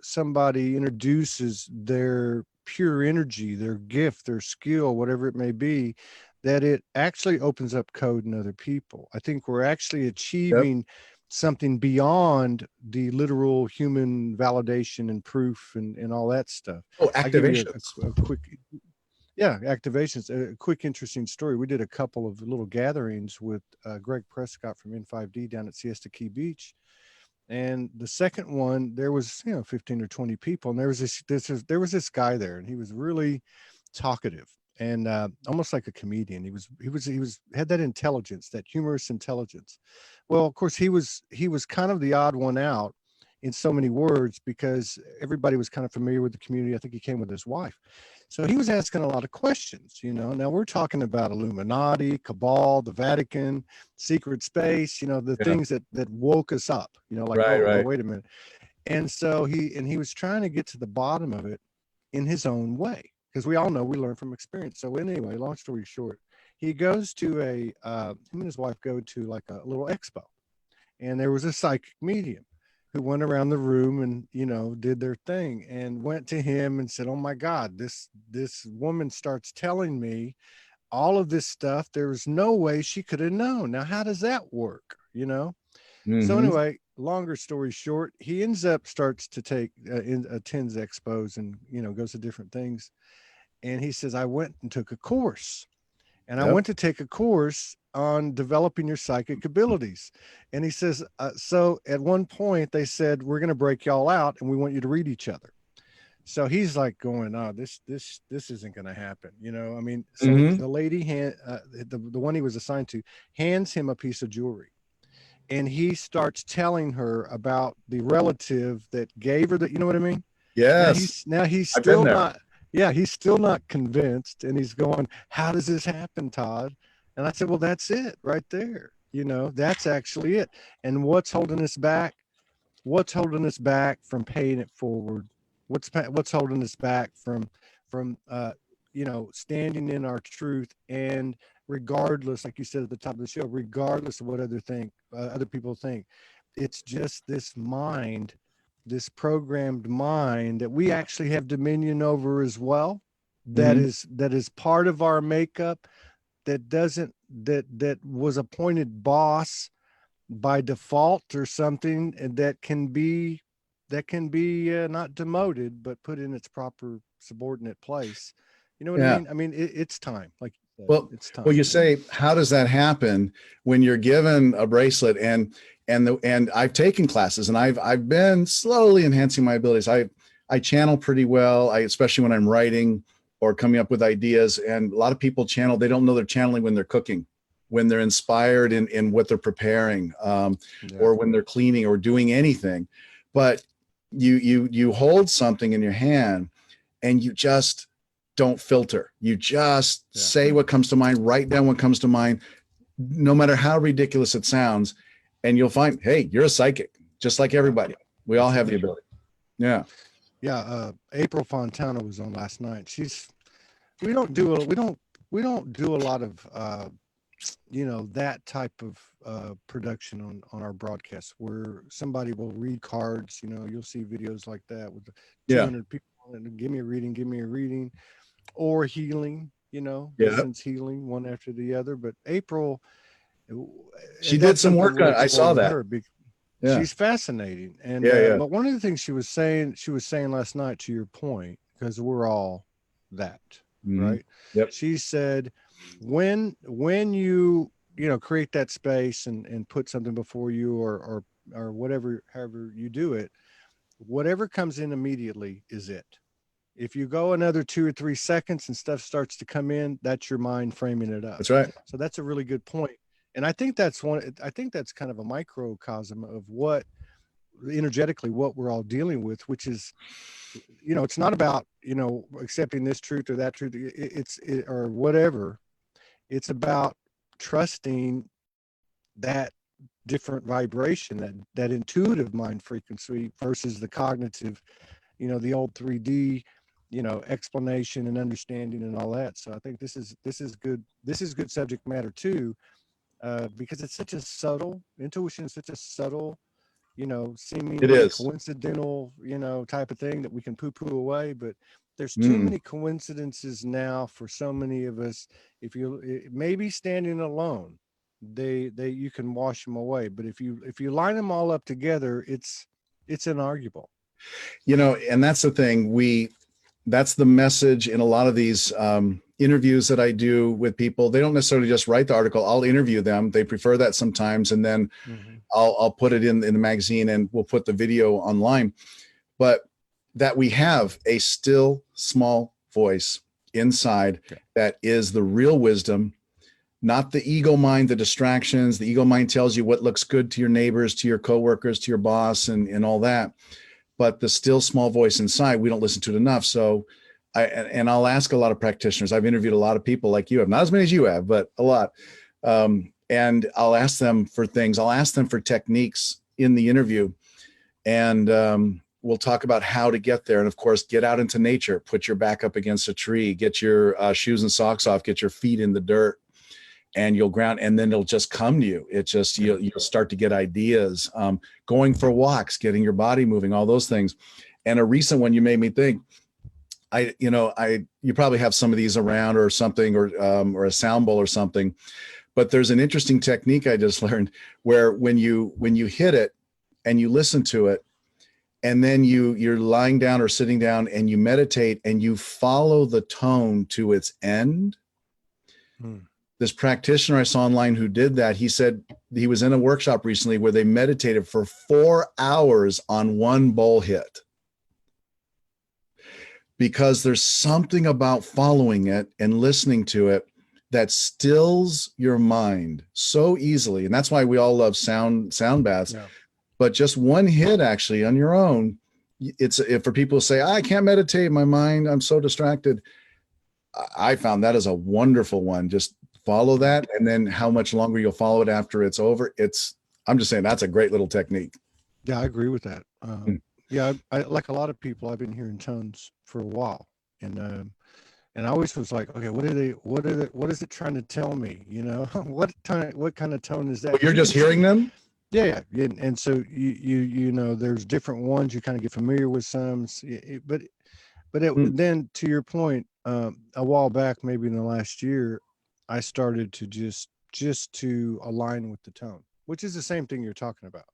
Speaker 1: somebody introduces their pure energy, their gift, their skill, whatever it may be, that it actually opens up code in other people. I think we're actually achieving something beyond the literal human validation and proof and all that stuff.
Speaker 2: Oh, activations.
Speaker 1: A quick, activations. A quick, interesting story. We did a couple of little gatherings with Greg Prescott from N5D down at Siesta Key Beach. And the second one, there was 15 or 20 people, and there was this guy there, and he was really talkative and almost like a comedian. He was had that intelligence, that humorous intelligence. Well, of course, he was kind of the odd one out in so many words because everybody was kind of familiar with the community. I think he came with his wife. So he was asking a lot of questions, Now we're talking about Illuminati, Cabal, the Vatican, secret space, the things that woke us up, oh, wait a minute. And so he was trying to get to the bottom of it in his own way, because we all know we learn from experience. So anyway, long story short, he goes to him and his wife go to like a little expo, and there was a psychic medium who went around the room and did their thing, and went to him and said, oh my God, this woman starts telling me all of this stuff. There was no way she could have known. Now how does that work? So anyway, longer story short, he starts to attends expos and goes to different things, and he says, I went and took a course, and I went to take a course on developing your psychic abilities. And he says, so at one point they said, we're going to break y'all out and we want you to read each other. So he's like going, oh, this isn't going to happen. So the lady, the one he was assigned to, hands him a piece of jewelry. And he starts telling her about the relative that gave her that, you know what I mean?
Speaker 2: Yes.
Speaker 1: Now he's still not, he's still not convinced. And he's going, how does this happen, Todd? And I said, well, that's it right there. That's actually it. And what's holding us back? What's holding us back from paying it forward? What's holding us back from standing in our truth? And regardless, like you said at the top of the show, regardless of what other people think, it's just this mind, this programmed mind that we actually have dominion over as well. That is part of our makeup. That was appointed boss by default or something that can be not demoted, but put in its proper subordinate place. You know what I
Speaker 2: Yeah.
Speaker 1: mean? I mean, it's time, like you said,
Speaker 2: Well,
Speaker 1: it's
Speaker 2: well,
Speaker 1: time.
Speaker 2: you say, how does that happen when you're given a bracelet and I've taken classes and I've been slowly enhancing my abilities. I channel pretty well. Especially when I'm writing or coming up with ideas. And a lot of people channel, they don't know they're channeling when they're cooking, when they're inspired in what they're preparing,
Speaker 1: Yeah.
Speaker 2: or when they're cleaning or doing anything. But you hold something in your hand and you just don't filter. You just
Speaker 1: Yeah.
Speaker 2: say what comes to mind, write down what comes to mind, no matter how ridiculous it sounds. And you'll find, hey, you're a psychic, just like everybody. We all
Speaker 1: That's
Speaker 2: have the
Speaker 1: right.
Speaker 2: ability. Yeah.
Speaker 1: Yeah. April Fontana was on last night. We don't do a lot of that type of production on our broadcasts where somebody will read cards. You'll see videos like that with
Speaker 2: Yeah.
Speaker 1: 200 people on it, and give me a reading, or healing,
Speaker 2: Yeah.
Speaker 1: distance healing, one after the other. But April,
Speaker 2: She
Speaker 1: and
Speaker 2: did
Speaker 1: that's
Speaker 2: some
Speaker 1: something
Speaker 2: work
Speaker 1: we'll
Speaker 2: on it. I
Speaker 1: explore
Speaker 2: saw
Speaker 1: with
Speaker 2: that.
Speaker 1: her.
Speaker 2: Yeah.
Speaker 1: She's fascinating. And
Speaker 2: Yeah. Yeah.
Speaker 1: but one of the things she was saying last night, to your point, because we're all that,
Speaker 2: Mm-hmm.
Speaker 1: right?
Speaker 2: Yep.
Speaker 1: She said, when create that space and put something before you, or whatever, however you do it, whatever comes in immediately is it. If you go another 2 or 3 seconds and stuff starts to come in, that's your mind framing it up.
Speaker 2: That's right.
Speaker 1: So that's a really good point. And I think that's kind of a microcosm of what, energetically, what we're all dealing with, which is, it's not about, accepting this truth or that truth, or whatever. It's about trusting that different vibration, that intuitive mind frequency versus the cognitive, the old 3D, explanation and understanding and all that. So I think this is good. This is good subject matter too, because it's such a subtle intuition, is such a subtle,
Speaker 2: It
Speaker 1: seemingly
Speaker 2: is.
Speaker 1: coincidental, type of thing that we can poo-poo away. But there's too
Speaker 2: Mm.
Speaker 1: many coincidences now for so many of us. If you maybe standing alone, they you can wash them away. But if you line them all up together, it's inarguable.
Speaker 2: And that's the thing. That's the message in a lot of these interviews that I do with people. They don't necessarily just write the article. I'll interview them. They prefer that sometimes. And then
Speaker 1: Mm-hmm.
Speaker 2: I'll put it in the magazine and we'll put the video online. But that we have a still small voice inside
Speaker 1: Yeah.
Speaker 2: that is the real wisdom, not the ego mind, the distractions. The ego mind tells you what looks good to your neighbors, to your coworkers, to your boss, and all that. But the still small voice inside, we don't listen to it enough. So I'll ask a lot of practitioners. I've interviewed a lot of people like you have, not as many as you have, but a lot. And I'll ask them for things. I'll ask them for techniques in the interview. And we'll talk about how to get there. And of course, get out into nature, put your back up against a tree, get your shoes and socks off, get your feet in the dirt, and you'll ground, and then it'll just come to you. It just, you'll start to get ideas, going for walks, getting your body moving, all those things. And a recent one you made me think, you probably have some of these around or something, or a sound bowl or something, but there's an interesting technique I just learned where when you hit it and you listen to it, and then you're lying down or sitting down and you meditate and you follow the tone to its end. This practitioner I saw online who did that, he said he was in a workshop recently where they meditated for 4 hours on one bowl hit, because there's something about following it and listening to it that stills your mind so easily. And that's why we all love sound baths.
Speaker 1: Yeah.
Speaker 2: But just one hit actually on your own, it's for people who say, I can't meditate, my mind, I'm so distracted. I found that is a wonderful one. Just follow that, and then how much longer you'll follow it after it's over. I'm just saying that's a great little technique.
Speaker 1: Yeah, I agree with that.
Speaker 2: Mm.
Speaker 1: Yeah, I like a lot of people, I've been hearing tones for a while, and I always was like, okay, what is it trying to tell me? What kind of tone is that?
Speaker 2: But
Speaker 1: 'Cause
Speaker 2: you're
Speaker 1: you can
Speaker 2: just hearing
Speaker 1: see,
Speaker 2: them?
Speaker 1: yeah. And so there's different ones you kind of get familiar with some,
Speaker 2: Mm.
Speaker 1: then to your point, a while back, maybe in the last year, I started to just to align with the tone. which is the same thing you're talking about.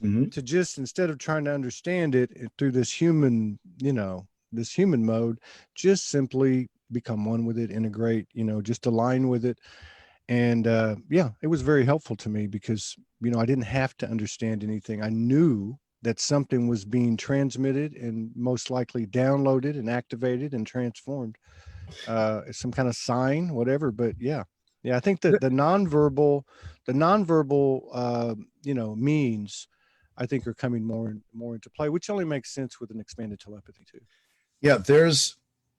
Speaker 2: Mhm.
Speaker 1: To just, instead of trying to understand it through this human, this human mode, just simply become one with it, integrate, just align with it. And yeah, it was very helpful to me because, I didn't have to understand anything. I knew that something was being transmitted and most likely downloaded and activated and transformed, some kind of sign, whatever. But yeah, I think that the nonverbal, means, I think, are coming more and more into play, which only makes sense with an expanded telepathy too.
Speaker 2: Yeah, there's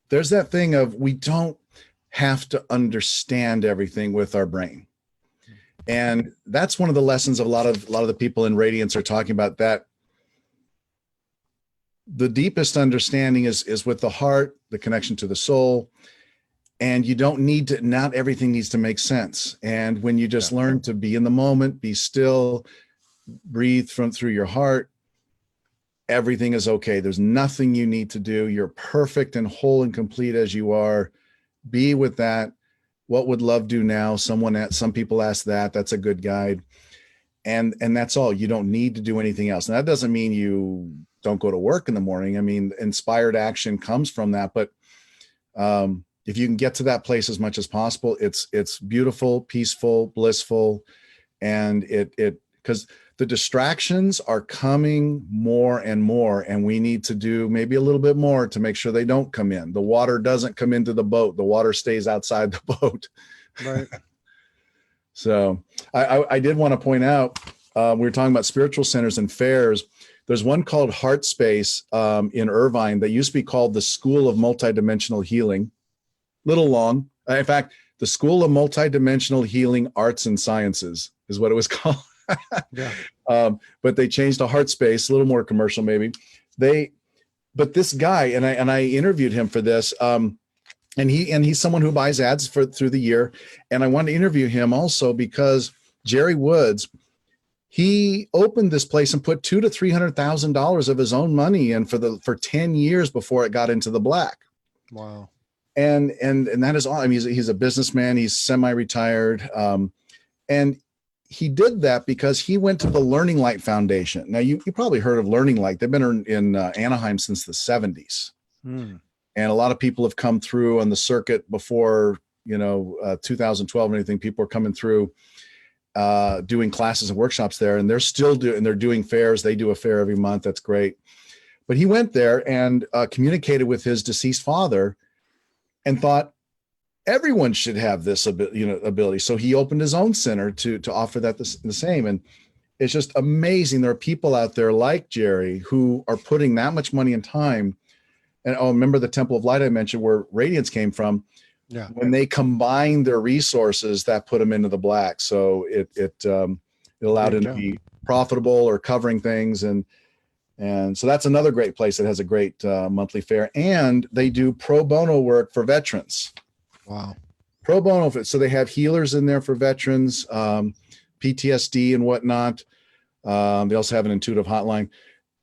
Speaker 2: that thing of, we don't have to understand everything with our brain. And that's one of the lessons of a lot of the people in Radiance are talking about, that the deepest understanding is with the heart, the connection to the soul. And you don't need to, not everything needs to make sense. And when you just learn to be in the moment, be still, breathe through your heart, everything is okay. There's nothing you need to do. You're perfect and whole and complete as you are. Be with that. What would love do now? Some people ask that. That's a good guide. And that's all. You don't need to do anything else. And that doesn't mean you don't go to work in the morning. I mean, inspired action comes from that. But if you can get to that place as much as possible, it's beautiful, peaceful, blissful. And because the distractions are coming more and more, and we need to do maybe a little bit more to make sure they don't come in. The water doesn't come into the boat. The water stays outside the boat.
Speaker 1: Right.
Speaker 2: So I did want to point out, we were talking about spiritual centers and fairs. There's one called Heart Space in Irvine that used to be called the School of Multidimensional Healing. Little long. In fact, the School of Multidimensional Healing Arts and Sciences is what it was called.
Speaker 1: Yeah.
Speaker 2: But they changed to Heart Space, a little more commercial maybe. But this guy, and I interviewed him for this, and he's someone who buys ads through the year. And I wanted to interview him also because Jerry Woods, he opened this place and put $200,000 to $300,000 of his own money in for 10 years before it got into the black.
Speaker 1: Wow. And
Speaker 2: that is all. I mean, he's a businessman. He's semi-retired. And he did that because he went to the Learning Light Foundation. Now, you probably heard of Learning Light. They've been in Anaheim since the 70s. And a lot of people have come through on the circuit before, 2012 and anything. People are coming through doing classes and workshops there, and they're still doing fairs. They do a fair every month. That's great. But he went there and communicated with his deceased father and thought everyone should have this ability. So he opened his own center to offer that the same. And it's just amazing. There are people out there like Jerry who are putting that much money and time. And remember the Temple of Light I mentioned where Radiance came from?
Speaker 1: Yeah.
Speaker 2: When they combined their resources, that put them into the black. So it allowed him to be profitable or covering things. And so that's another great place that has a great monthly fair. And they do pro bono work for veterans.
Speaker 1: Wow.
Speaker 2: Pro bono. So they have healers in there for veterans, PTSD and whatnot. They also have an intuitive hotline.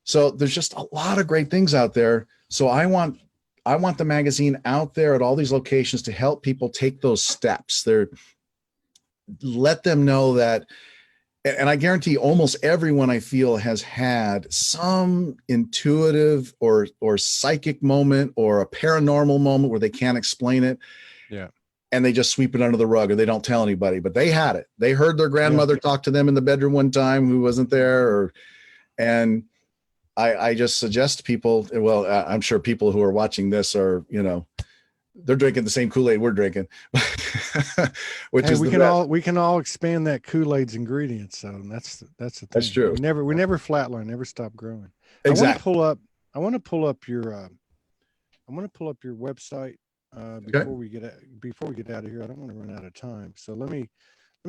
Speaker 2: So there's just a lot of great things out there. So I want the magazine out there at all these locations to help people take those steps. Let them know that, and I guarantee almost everyone I feel has had some intuitive or psychic moment or a paranormal moment where they can't explain it.
Speaker 1: Yeah.
Speaker 2: And they just sweep it under the rug or they don't tell anybody, but they had it. They heard their grandmother talk to them in the bedroom one time who wasn't there. And I just suggest people, well, I'm sure people who are watching this are, they're drinking the same Kool-Aid we're drinking, which is
Speaker 1: we can all expand that Kool-Aid's ingredients. So that's the thing.
Speaker 2: That's true.
Speaker 1: We never flatline, never stop growing.
Speaker 2: Exactly.
Speaker 1: I want to pull up your website before we get out of here. I don't want to run out of time. So let me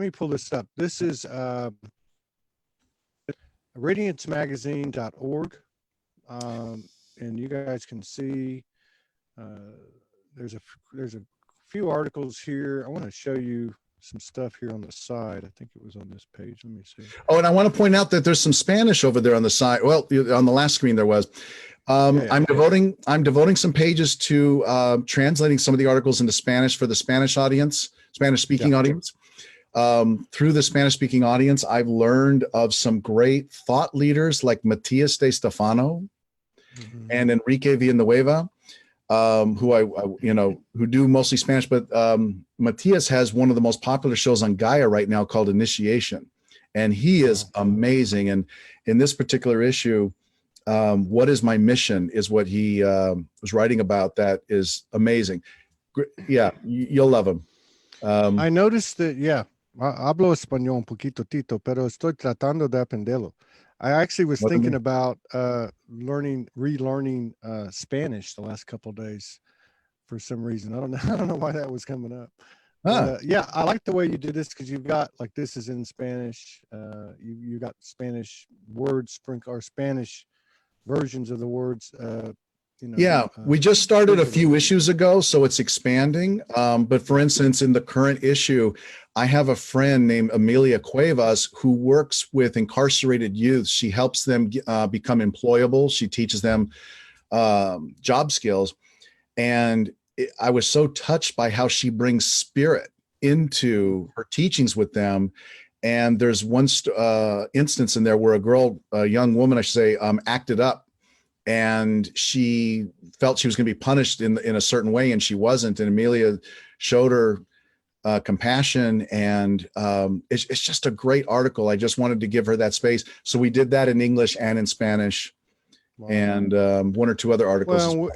Speaker 1: pull this up. This is radiancemagazine.org. And you guys can see there's a few articles here. I want to show you some stuff here on the side. I think it was on this page. Let me see.
Speaker 2: Oh, and I want to point out that there's some Spanish over there on the side. Well, on the last screen there was. I'm devoting some pages to translating some of the articles into Spanish for the Spanish audience, Spanish speaking audience. through the Spanish speaking audience, I've learned of some great thought leaders like Matias de Stefano and Enrique Villanueva, who do mostly Spanish, but Matias has one of the most popular shows on Gaia right now called Initiation. And he is amazing. And in this particular issue, What is My Mission is what he was writing about. That is amazing. Yeah, you'll love him.
Speaker 1: I noticed that, yeah, hablo español un poquito, Tito, pero estoy tratando de aprenderlo. I actually was thinking about relearning Spanish the last couple of days for some reason. I don't know why that was coming up. But, yeah, I like the way you did this because you've got, like, this is in Spanish. You got Spanish words, or Spanish versions of the words.
Speaker 2: Yeah, we just started a few issues ago, so it's expanding. But for instance, in the current issue, I have a friend named Amelia Cuevas who works with incarcerated youth. She helps them become employable. She teaches them job skills. And I was so touched by how she brings spirit into her teachings with them. And there's one instance in there where a young woman, I should say, acted up. And she felt she was going to be punished in a certain way, and she wasn't. And Amelia showed her compassion, and it's just a great article. I just wanted to give her that space, so we did that in English and in Spanish, and one or two other articles.
Speaker 1: Well,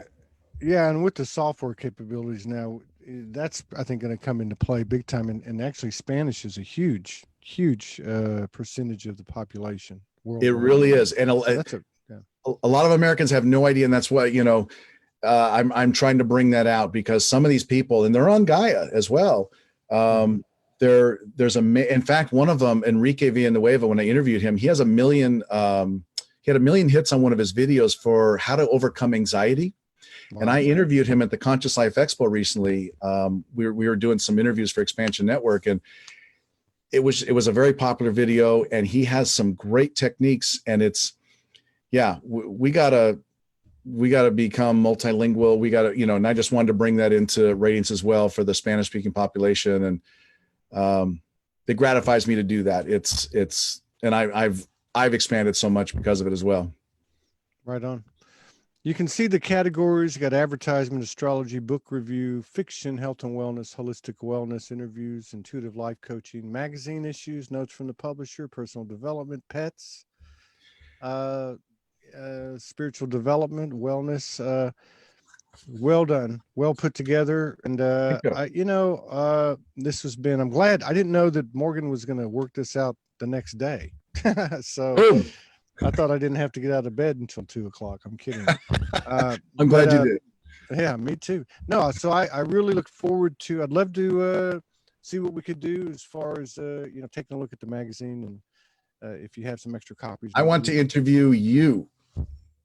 Speaker 1: yeah, and with the software capabilities now, that's, I think, going to come into play big time. And actually, Spanish is a huge percentage of the population worldwide.
Speaker 2: It really is, and a lot of Americans have no idea, and that's why, I'm trying to bring that out, because some of these people, and they're on Gaia as well. In fact, one of them, Enrique Villanueva, when I interviewed him, he had a million hits on one of his videos for how to overcome anxiety. Wow. And I interviewed him at the Conscious Life Expo recently. We were doing some interviews for Expansion Network, and it was a very popular video, and he has some great techniques, and we gotta become multilingual. We gotta, and I just wanted to bring that into Radiance as well for the Spanish speaking population. And it gratifies me to do that. And I've expanded so much because of it as well.
Speaker 1: Right on. You can see the categories. You got advertisement, astrology, book review, fiction, health and wellness, holistic wellness, interviews, intuitive life coaching, magazine issues, notes from the publisher, personal development, pets, spiritual development, wellness. Well done, well put together. And this has been, I'm glad. I didn't know that Morgan was going to work this out the next day. So I thought I didn't have to get out of bed until 2:00. I'm kidding.
Speaker 2: I'm glad you did.
Speaker 1: Yeah, me too. No, so I really look forward to, I'd love to see what we could do as far as taking a look at the magazine, and if you have some extra copies.
Speaker 2: I want to interview you.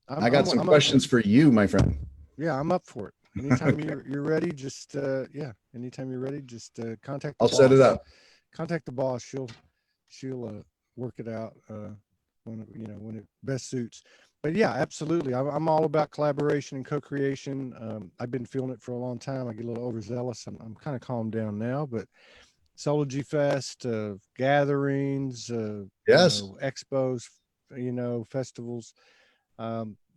Speaker 2: I got some questions for you, my friend.
Speaker 1: Yeah, I'm up for it. Anytime you're ready, just anytime you're ready, just contact the boss.
Speaker 2: I'll set it up.
Speaker 1: Contact the boss. She'll work it out when it best suits. But yeah, absolutely. I'm all about collaboration and co-creation. I've been feeling it for a long time. I get a little overzealous. I'm kind of calmed down now, but Soulogy Fest, gatherings,
Speaker 2: yes,
Speaker 1: expos, festivals.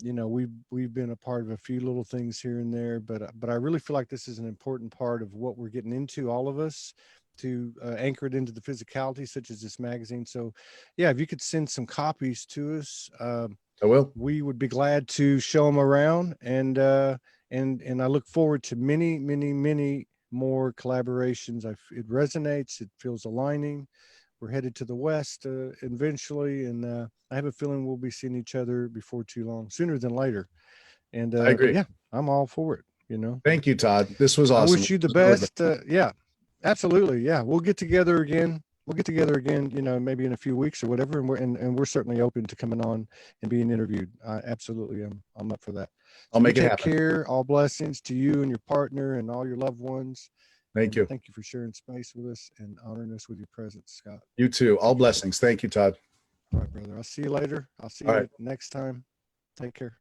Speaker 1: We've been a part of a few little things here and there, but I really feel like this is an important part of what we're getting into, all of us, to anchor it into the physicality, such as this magazine. So yeah, if you could send some copies to us,
Speaker 2: I will.
Speaker 1: We would be glad to show them around, and I look forward to many more collaborations. It resonates, it feels aligning. We're headed to the West eventually, and I have a feeling we'll be seeing each other before too long, sooner than later. And
Speaker 2: I agree.
Speaker 1: Yeah, I'm all for it.
Speaker 2: Thank you, Todd. This was awesome.
Speaker 1: I wish you the best. Yeah, absolutely. Yeah, we'll get together again. Maybe in a few weeks or whatever. And we're certainly open to coming on and being interviewed. Absolutely, I'm up for that.
Speaker 2: I'll make it happen.
Speaker 1: Take care. All blessings to you and your partner and all your loved ones.
Speaker 2: Thank you.
Speaker 1: Thank you for sharing space with us and honoring us with your presence, Scott.
Speaker 2: You too. All blessings. Thank you, Todd.
Speaker 1: All right, brother. I'll see you later. I'll see you next time. Take care.